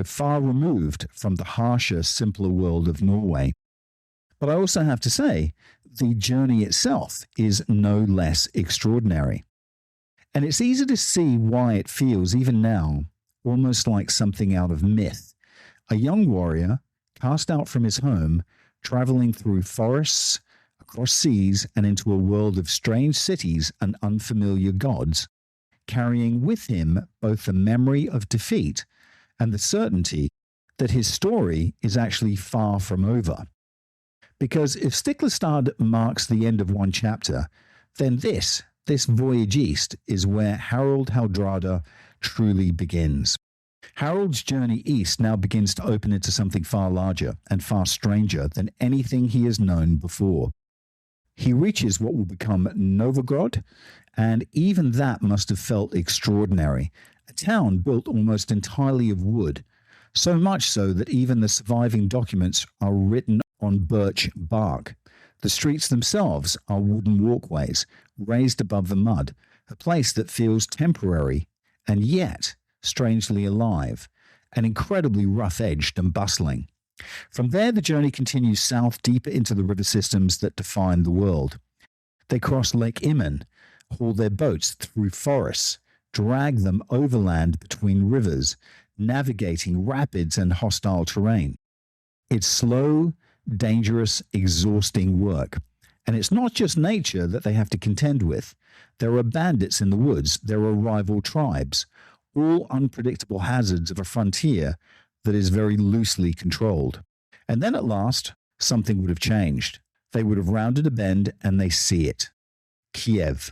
far removed from the harsher, simpler world of Norway. But I also have to say, the journey itself is no less extraordinary. And it's easy to see why it feels, even now, almost like something out of myth. A young warrior, cast out from his home, traveling through forests, across seas, and into a world of strange cities and unfamiliar gods, carrying with him both the memory of defeat and the certainty that his story is actually far from over. Because if Stiklestad marks the end of one chapter, then this voyage east is where Harald Hardrada truly begins. Harald's journey east now begins to open into something far larger and far stranger than anything he has known before. He reaches what will become Novgorod, and even that must have felt extraordinary. A town built almost entirely of wood, so much so that even the surviving documents are written on birch bark. The streets themselves are wooden walkways, raised above the mud, a place that feels temporary and yet strangely alive, and incredibly rough-edged and bustling. From there, the journey continues south deeper into the river systems that define the world. They cross Lake Iman, haul their boats through forests, drag them overland between rivers, navigating rapids and hostile terrain. It's slow, dangerous, exhausting work. And it's not just nature that they have to contend with. There are bandits in the woods. There are rival tribes, all unpredictable hazards of a frontier that is very loosely controlled. And then at last, something would have changed. They would have rounded a bend and they see it. Kiev.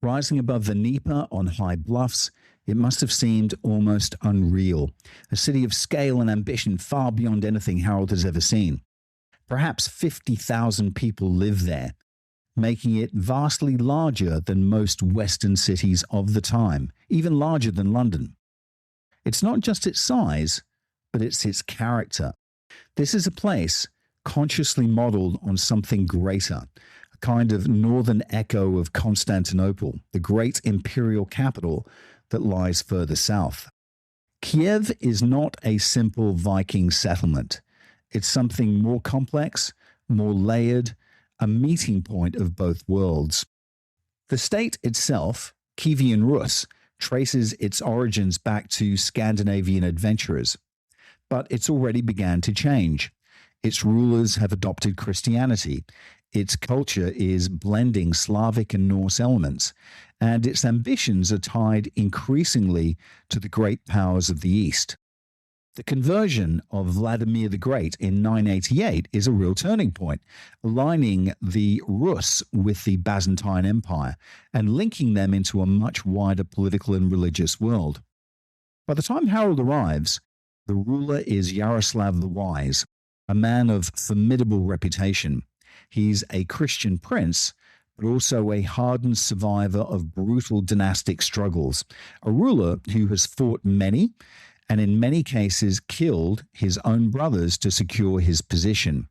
Rising above the Dnieper on high bluffs, it must have seemed almost unreal. A city of scale and ambition far beyond anything Harald has ever seen. Perhaps 50,000 people live there, making it vastly larger than most Western cities of the time, even larger than London. It's not just its size, but it's its character. This is a place consciously modeled on something greater, a kind of northern echo of Constantinople, the great imperial capital that lies further south. Kiev is not a simple Viking settlement. It's something more complex, more layered, a meeting point of both worlds. The state itself, Kievan Rus, traces its origins back to Scandinavian adventurers, but it's already began to change. Its rulers have adopted Christianity, its culture is blending Slavic and Norse elements, and its ambitions are tied increasingly to the great powers of the East. The conversion of Vladimir the Great in 988 is a real turning point, aligning the Rus with the Byzantine Empire and linking them into a much wider political and religious world. By the time Harald arrives, the ruler is Yaroslav the Wise, a man of formidable reputation. He's a Christian prince, but also a hardened survivor of brutal dynastic struggles, a ruler who has fought many and in many cases killed his own brothers to secure his position.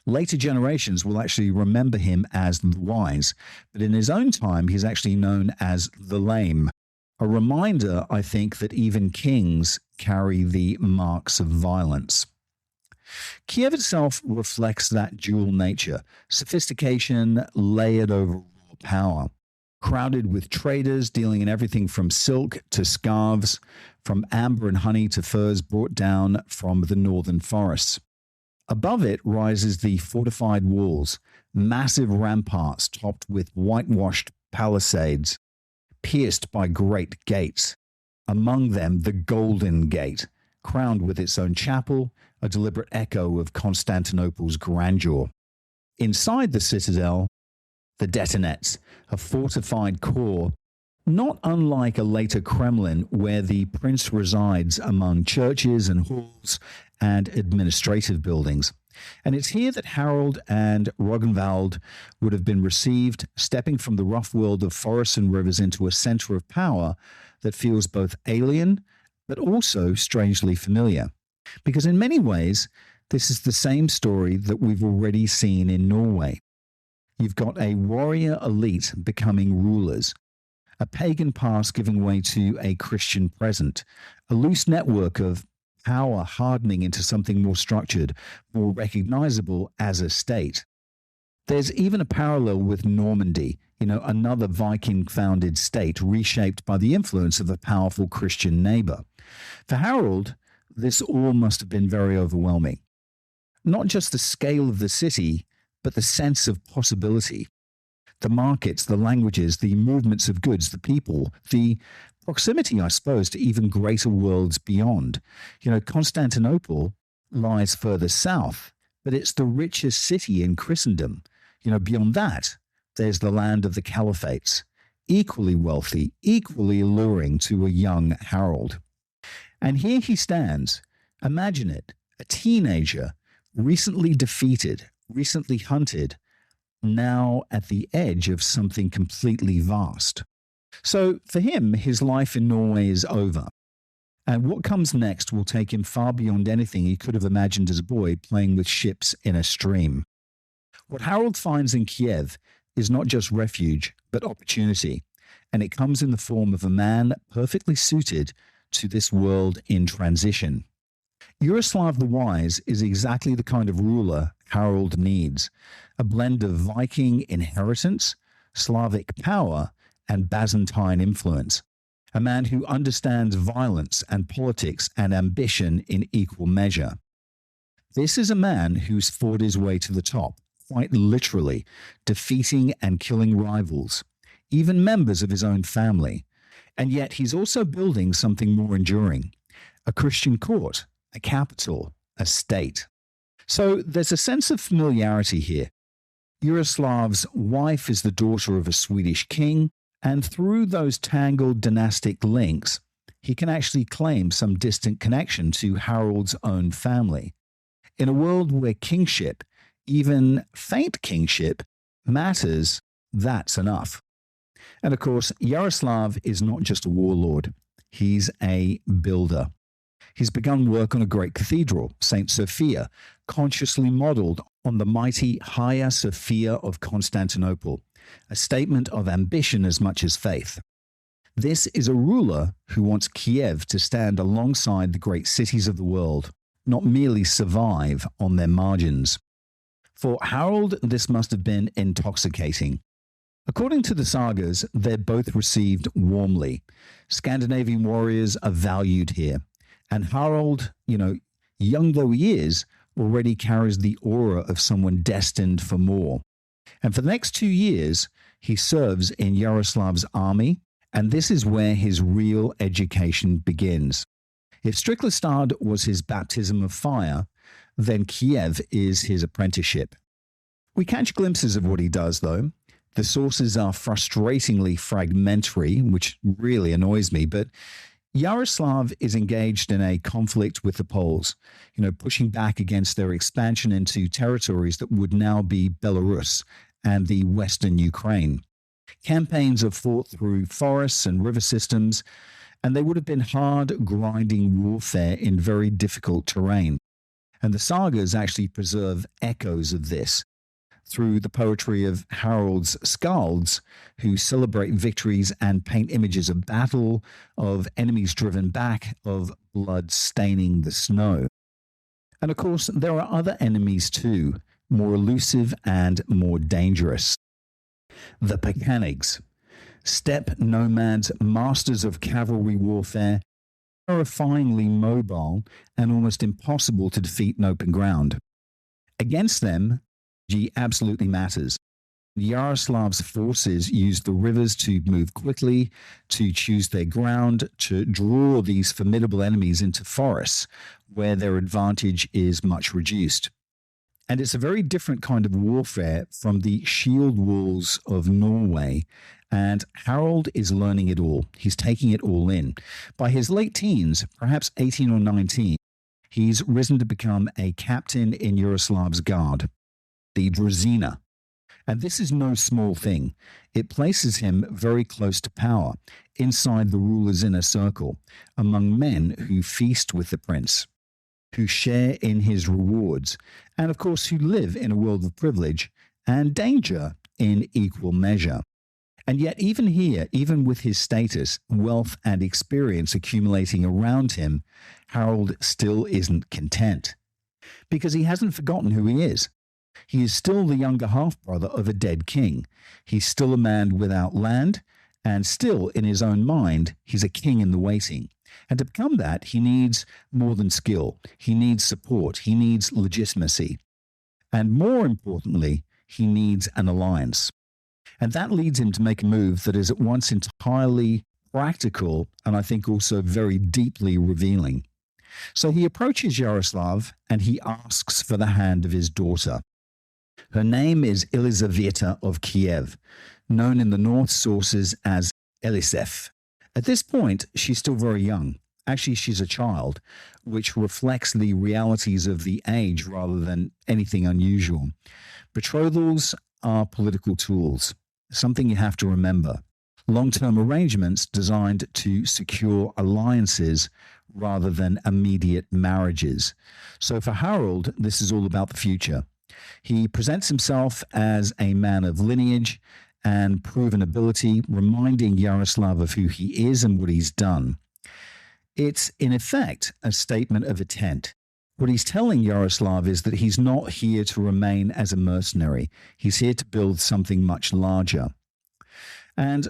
Later generations will actually remember him as the Wise, but in his own time he's actually known as the Lame. A reminder, I think, that even kings carry the marks of violence. Kiev itself reflects that dual nature, sophistication layered over raw power, crowded with traders dealing in everything from silk to scarves, from amber and honey to furs brought down from the northern forests. Above it rises the fortified walls, massive ramparts topped with whitewashed palisades, pierced by great gates. among them the Golden Gate, crowned with its own chapel, a deliberate echo of Constantinople's grandeur. Inside the citadel, the detonettes, a fortified core, not unlike a later Kremlin where the prince resides among churches and halls and administrative buildings. And it's here that Harald and Rognvald would have been received, stepping from the rough world of forests and rivers into a center of power that feels both alien but also strangely familiar. Because in many ways, this is the same story that we've already seen in Norway. You've got a warrior elite becoming rulers, a pagan past giving way to a Christian present, a loose network of power hardening into something more structured, more recognizable as a state. There's even a parallel with Normandy, another Viking-founded state reshaped by the influence of a powerful Christian neighbor. For Harald, this all must have been very overwhelming. Not just the scale of the city, but the sense of possibility. The markets, the languages, the movements of goods, the people, the proximity, I suppose, to even greater worlds beyond. Constantinople lies further south, but it's the richest city in Christendom. Beyond that, there's the land of the caliphates, equally wealthy, equally alluring to a young Harald. And here he stands. Imagine it, a teenager, recently defeated, recently hunted, now at the edge of something completely vast. So for him, his life in Norway is over. And what comes next will take him far beyond anything he could have imagined as a boy playing with ships in a stream. What Harald finds in Kiev is not just refuge, but opportunity. And it comes in the form of a man perfectly suited to this world in transition. Yaroslav the Wise is exactly the kind of ruler Harald needs, a blend of Viking inheritance, Slavic power, and Byzantine influence, a man who understands violence and politics and ambition in equal measure. This is a man who's fought his way to the top, quite literally, defeating and killing rivals, even members of his own family. And yet he's also building something more enduring, a Christian court, a capital, a state. So there's a sense of familiarity here. Yaroslav's wife is the daughter of a Swedish king, and through those tangled dynastic links, he can actually claim some distant connection to Harald's own family. In a world where kingship, even faint kingship, matters, that's enough. And of course, Yaroslav is not just a warlord. He's a builder. He's begun work on a great cathedral, St. Sophia, consciously modeled on the mighty Hagia Sophia of Constantinople, a statement of ambition as much as faith. This is a ruler who wants Kiev to stand alongside the great cities of the world, not merely survive on their margins. For Harald, this must have been intoxicating. According to the sagas, they're both received warmly. Scandinavian warriors are valued here. And Harald, young though he is, already carries the aura of someone destined for more. And for the next 2 years, he serves in Yaroslav's army, and this is where his real education begins. If Striklestad was his baptism of fire, then Kiev is his apprenticeship. We catch glimpses of what he does, though. The sources are frustratingly fragmentary, which really annoys me, but Yaroslav is engaged in a conflict with the Poles, pushing back against their expansion into territories that would now be Belarus and the western Ukraine. Campaigns are fought through forests and river systems, and they would have been hard, grinding warfare in very difficult terrain. And the sagas actually preserve echoes of this through the poetry of Harald's skalds, who celebrate victories and paint images of battle, of enemies driven back, of blood staining the snow. And of course, there are other enemies too, more elusive and more dangerous. The Pekanigs, steppe nomads, masters of cavalry warfare, terrifyingly mobile and almost impossible to defeat in open ground. Against them, G absolutely matters. Yaroslav's forces used the rivers to move quickly, to choose their ground, to draw these formidable enemies into forests where their advantage is much reduced. And it's a very different kind of warfare from the shield walls of Norway. And Harald is learning it all. He's taking it all in. By his late teens, perhaps 18 or 19, he's risen to become a captain in Yaroslav's guard, the Druzina. And this is no small thing. It places him very close to power, inside the ruler's inner circle, among men who feast with the prince, who share in his rewards, and of course who live in a world of privilege and danger in equal measure. And yet even here, even with his status, wealth and experience accumulating around him, Harald still isn't content. Because he hasn't forgotten who he is. He is still the younger half-brother of a dead king. He's still a man without land, and still, in his own mind, he's a king in the waiting. And to become that, he needs more than skill. He needs support. He needs legitimacy. And more importantly, he needs an alliance. And that leads him to make a move that is at once entirely practical and I think also very deeply revealing. So he approaches Yaroslav and he asks for the hand of his daughter. Her name is Elizaveta of Kiev, known in the North sources as Elisef. At this point, she's still very young. Actually, she's a child, which reflects the realities of the age rather than anything unusual. Betrothals are political tools, something you have to remember. Long-term arrangements designed to secure alliances rather than immediate marriages. So for Harald, this is all about the future. He presents himself as a man of lineage and proven ability, reminding Yaroslav of who he is and what he's done. It's, in effect, a statement of intent. What he's telling Yaroslav is that he's not here to remain as a mercenary. He's here to build something much larger. And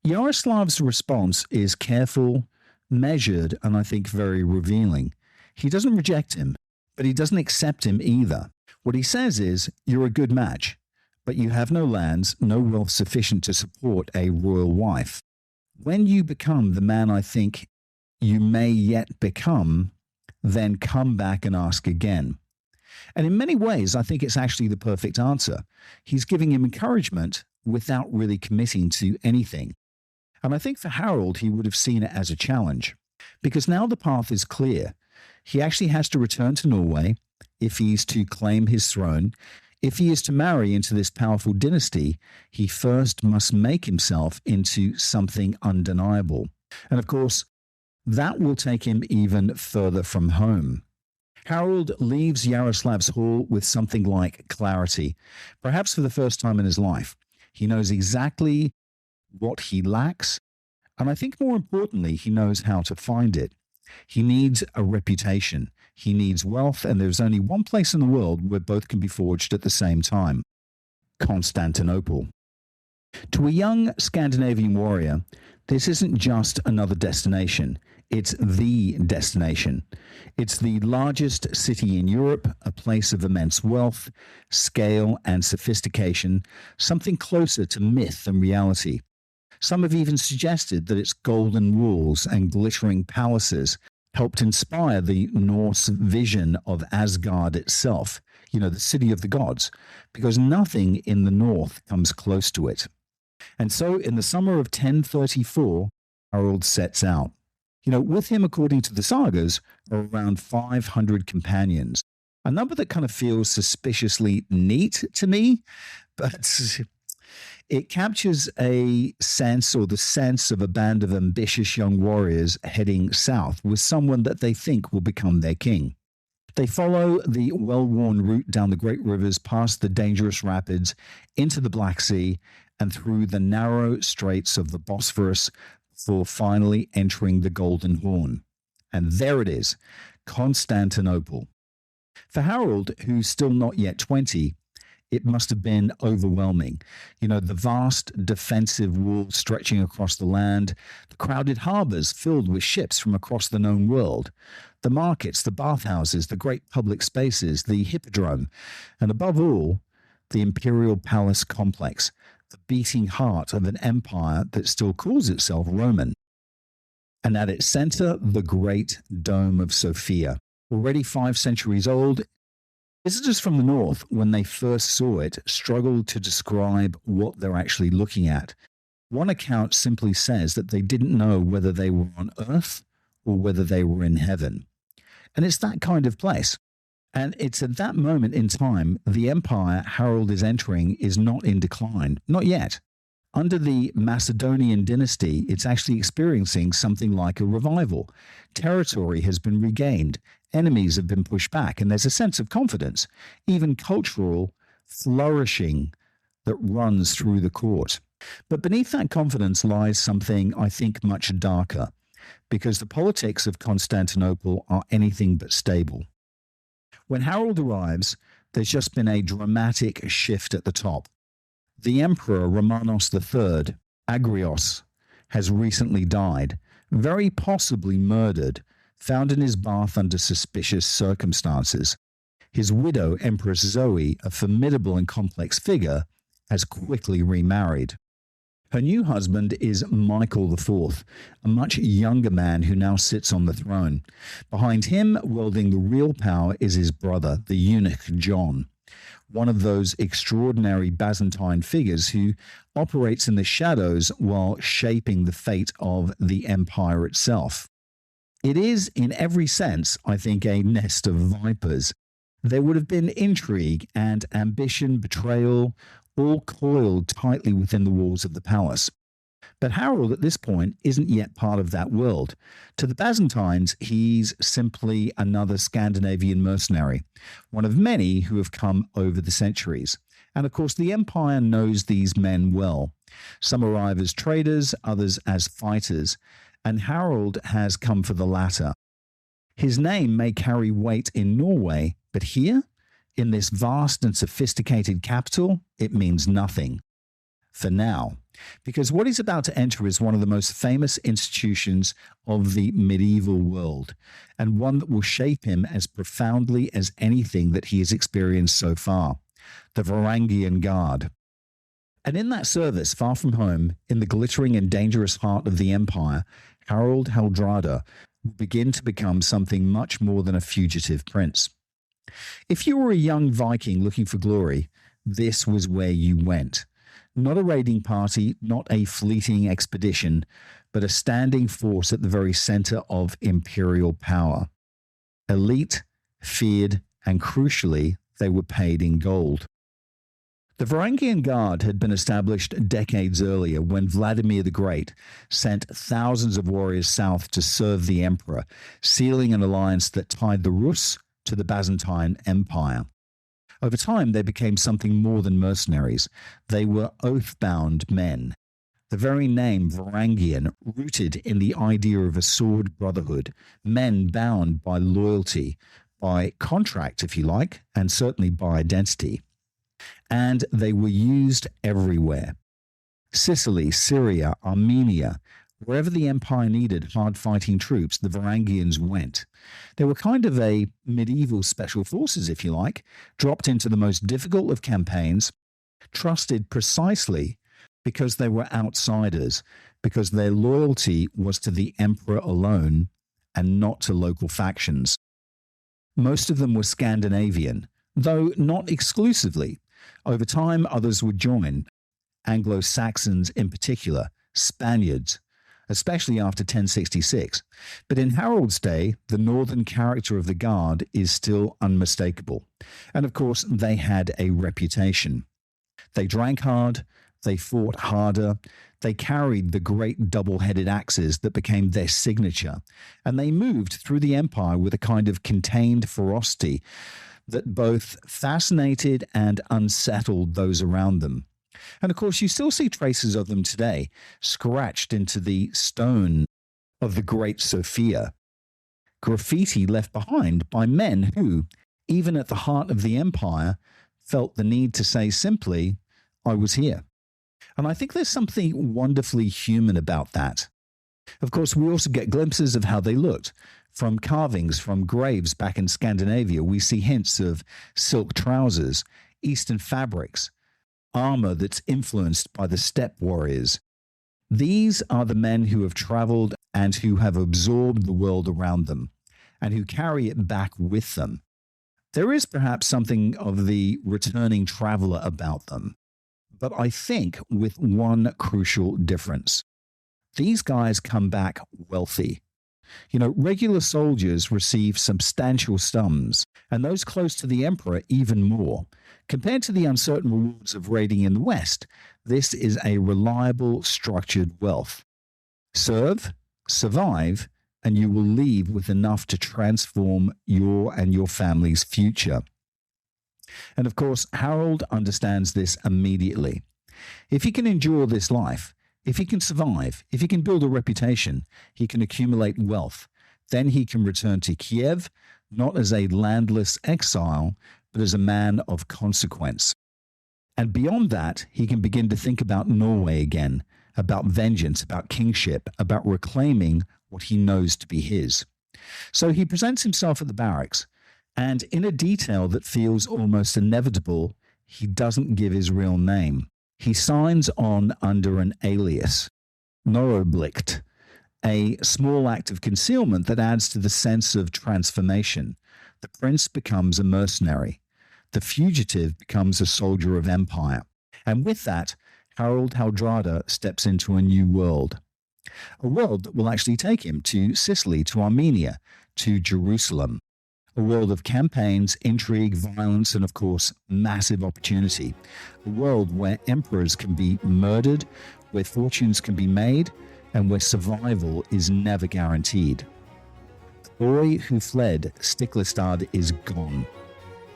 Yaroslav's response is careful, measured, and I think very revealing. He doesn't reject him, but he doesn't accept him either. What he says is, you're a good match, but you have no lands, no wealth sufficient to support a royal wife. When you become the man I think you may yet become, then come back and ask again. And in many ways, I think it's actually the perfect answer. He's giving him encouragement without really committing to anything. And I think for Harald, he would have seen it as a challenge, because now the path is clear. He actually has to return to Norway if he's to claim his throne. If he is to marry into this powerful dynasty, he first must make himself into something undeniable. And of course, that will take him even further from home. Harald leaves Yaroslav's hall with something like clarity, perhaps for the first time in his life. He knows exactly what he lacks, and I think more importantly, he knows how to find it. He needs a reputation. He needs wealth, and there's only one place in the world where both can be forged at the same time: Constantinople. To a young Scandinavian warrior, this isn't just another destination. It's the destination. It's the largest city in Europe, a place of immense wealth, scale, and sophistication, something closer to myth than reality. Some have even suggested that its golden walls and glittering palaces helped inspire the Norse vision of Asgard itself, the city of the gods, because nothing in the north comes close to it. And so in the summer of 1034, Harald sets out. With him, according to the sagas, are around 500 companions, a number that kind of feels suspiciously neat to me, but it captures a sense, or the sense of a band of ambitious young warriors heading south with someone that they think will become their king. They follow the well-worn route down the great rivers, past the dangerous rapids, into the Black Sea, and through the narrow straits of the Bosphorus, before finally entering the Golden Horn. And there it is, Constantinople. For Harald, who's still not yet 20, it must have been overwhelming. The vast defensive walls stretching across the land, the crowded harbors filled with ships from across the known world, the markets, the bathhouses, the great public spaces, the hippodrome, and above all, the imperial palace complex, the beating heart of an empire that still calls itself Roman. And at its center, the great Dome of Sophia. Already 5 centuries old, visitors from the north, when they first saw it, struggled to describe what they're actually looking at. One account simply says that they didn't know whether they were on earth or whether they were in heaven. And it's that kind of place. And it's at that moment in time, the empire Harald is entering is not in decline. Not yet. Under the Macedonian dynasty, it's actually experiencing something like a revival. Territory has been regained, enemies have been pushed back, and there's a sense of confidence, even cultural flourishing that runs through the court. But beneath that confidence lies something, I think, much darker, because the politics of Constantinople are anything but stable. When Harald arrives, there's just been a dramatic shift at the top. The Emperor Romanos III, Agrios, has recently died, very possibly murdered, found in his bath under suspicious circumstances. His widow, Empress Zoe, a formidable and complex figure, has quickly remarried. Her new husband is Michael IV, a much younger man who now sits on the throne. Behind him, wielding the real power, is his brother, the eunuch John, one of those extraordinary Byzantine figures who operates in the shadows while shaping the fate of the empire itself. It is, in every sense, I think, a nest of vipers. There would have been intrigue and ambition, betrayal, all coiled tightly within the walls of the palace. But Harald, at this point, isn't yet part of that world. To the Byzantines, he's simply another Scandinavian mercenary, one of many who have come over the centuries. And of course, the empire knows these men well. Some arrive as traders, others as fighters, and Harald has come for the latter. His name may carry weight in Norway, but here, in this vast and sophisticated capital, it means nothing. For now, because what he's about to enter is one of the most famous institutions of the medieval world, and one that will shape him as profoundly as anything that he has experienced so far, the Varangian Guard. And in that service, far from home, in the glittering and dangerous heart of the empire, Harald Hardrada will begin to become something much more than a fugitive prince. If you were a young Viking looking for glory, this was where you went. Not a raiding party, not a fleeting expedition, but a standing force at the very center of imperial power. Elite, feared, and crucially, they were paid in gold. The Varangian Guard had been established decades earlier when Vladimir the Great sent thousands of warriors south to serve the emperor, sealing an alliance that tied the Rus to the Byzantine Empire. Over time, they became something more than mercenaries. They were oath-bound men. The very name Varangian, rooted in the idea of a sword brotherhood, men bound by loyalty, by contract, if you like, and certainly by identity. And they were used everywhere. Sicily, Syria, Armenia, wherever the empire needed hard-fighting troops, the Varangians went. They were kind of a medieval special forces, if you like, dropped into the most difficult of campaigns, trusted precisely because they were outsiders, because their loyalty was to the emperor alone and not to local factions. Most of them were Scandinavian, though not exclusively. Over time, others would join, Anglo-Saxons in particular, Spaniards, especially after 1066. But in Harald's day, the northern character of the Guard is still unmistakable. And of course, they had a reputation. They drank hard, they fought harder, they carried the great double-headed axes that became their signature, and they moved through the empire with a kind of contained ferocity that both fascinated and unsettled those around them. And of course, you still see traces of them today, scratched into the stone of the Great Sophia. Graffiti left behind by men who, even at the heart of the empire, felt the need to say simply, I was here. And I think there's something wonderfully human about that. Of course, we also get glimpses of how they looked. From carvings from graves back in Scandinavia, we see hints of silk trousers, Eastern fabrics, armor that's influenced by the steppe warriors. These are the men who have traveled and who have absorbed the world around them, and who carry it back with them. There is perhaps something of the returning traveler about them, but I think with one crucial difference. These guys come back wealthy. Regular soldiers receive substantial sums, and those close to the emperor even more. Compared to the uncertain rewards of raiding in the West, this is a reliable, structured wealth. Serve, survive, and you will leave with enough to transform your and your family's future. And of course, Harald understands this immediately. If he can endure this life, if he can survive, if he can build a reputation, he can accumulate wealth, then he can return to Kiev, not as a landless exile, but as a man of consequence. And beyond that, he can begin to think about Norway again, about vengeance, about kingship, about reclaiming what he knows to be his. So he presents himself at the barracks, and in a detail that feels almost inevitable, he doesn't give his real name. He signs on under an alias, Noroblicht, a small act of concealment that adds to the sense of transformation. The prince becomes a mercenary. The fugitive becomes a soldier of empire. And with that, Harald Hardrada steps into a new world. A world that will actually take him to Sicily, to Armenia, to Jerusalem. A world of campaigns, intrigue, violence, and of course, massive opportunity. A world where emperors can be murdered, where fortunes can be made, and where survival is never guaranteed. The boy who fled Stiklestad is gone.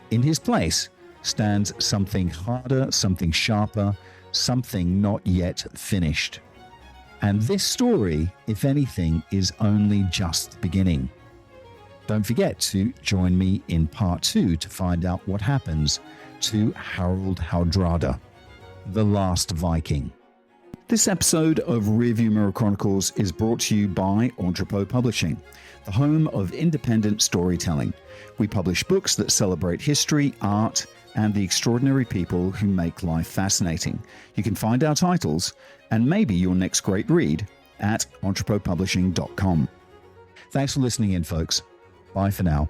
In his place stands something harder, something sharper, something not yet finished. And this story, if anything, is only just the beginning. Don't forget to join me in part 2 to find out what happens to Harald Hardrada, the last Viking. This episode of Rearview Mirror Chronicles is brought to you by Entrepot Publishing, the home of independent storytelling. We publish books that celebrate history, art, and the extraordinary people who make life fascinating. You can find our titles and maybe your next great read at entrepotpublishing.com. Thanks for listening in, folks. Bye for now.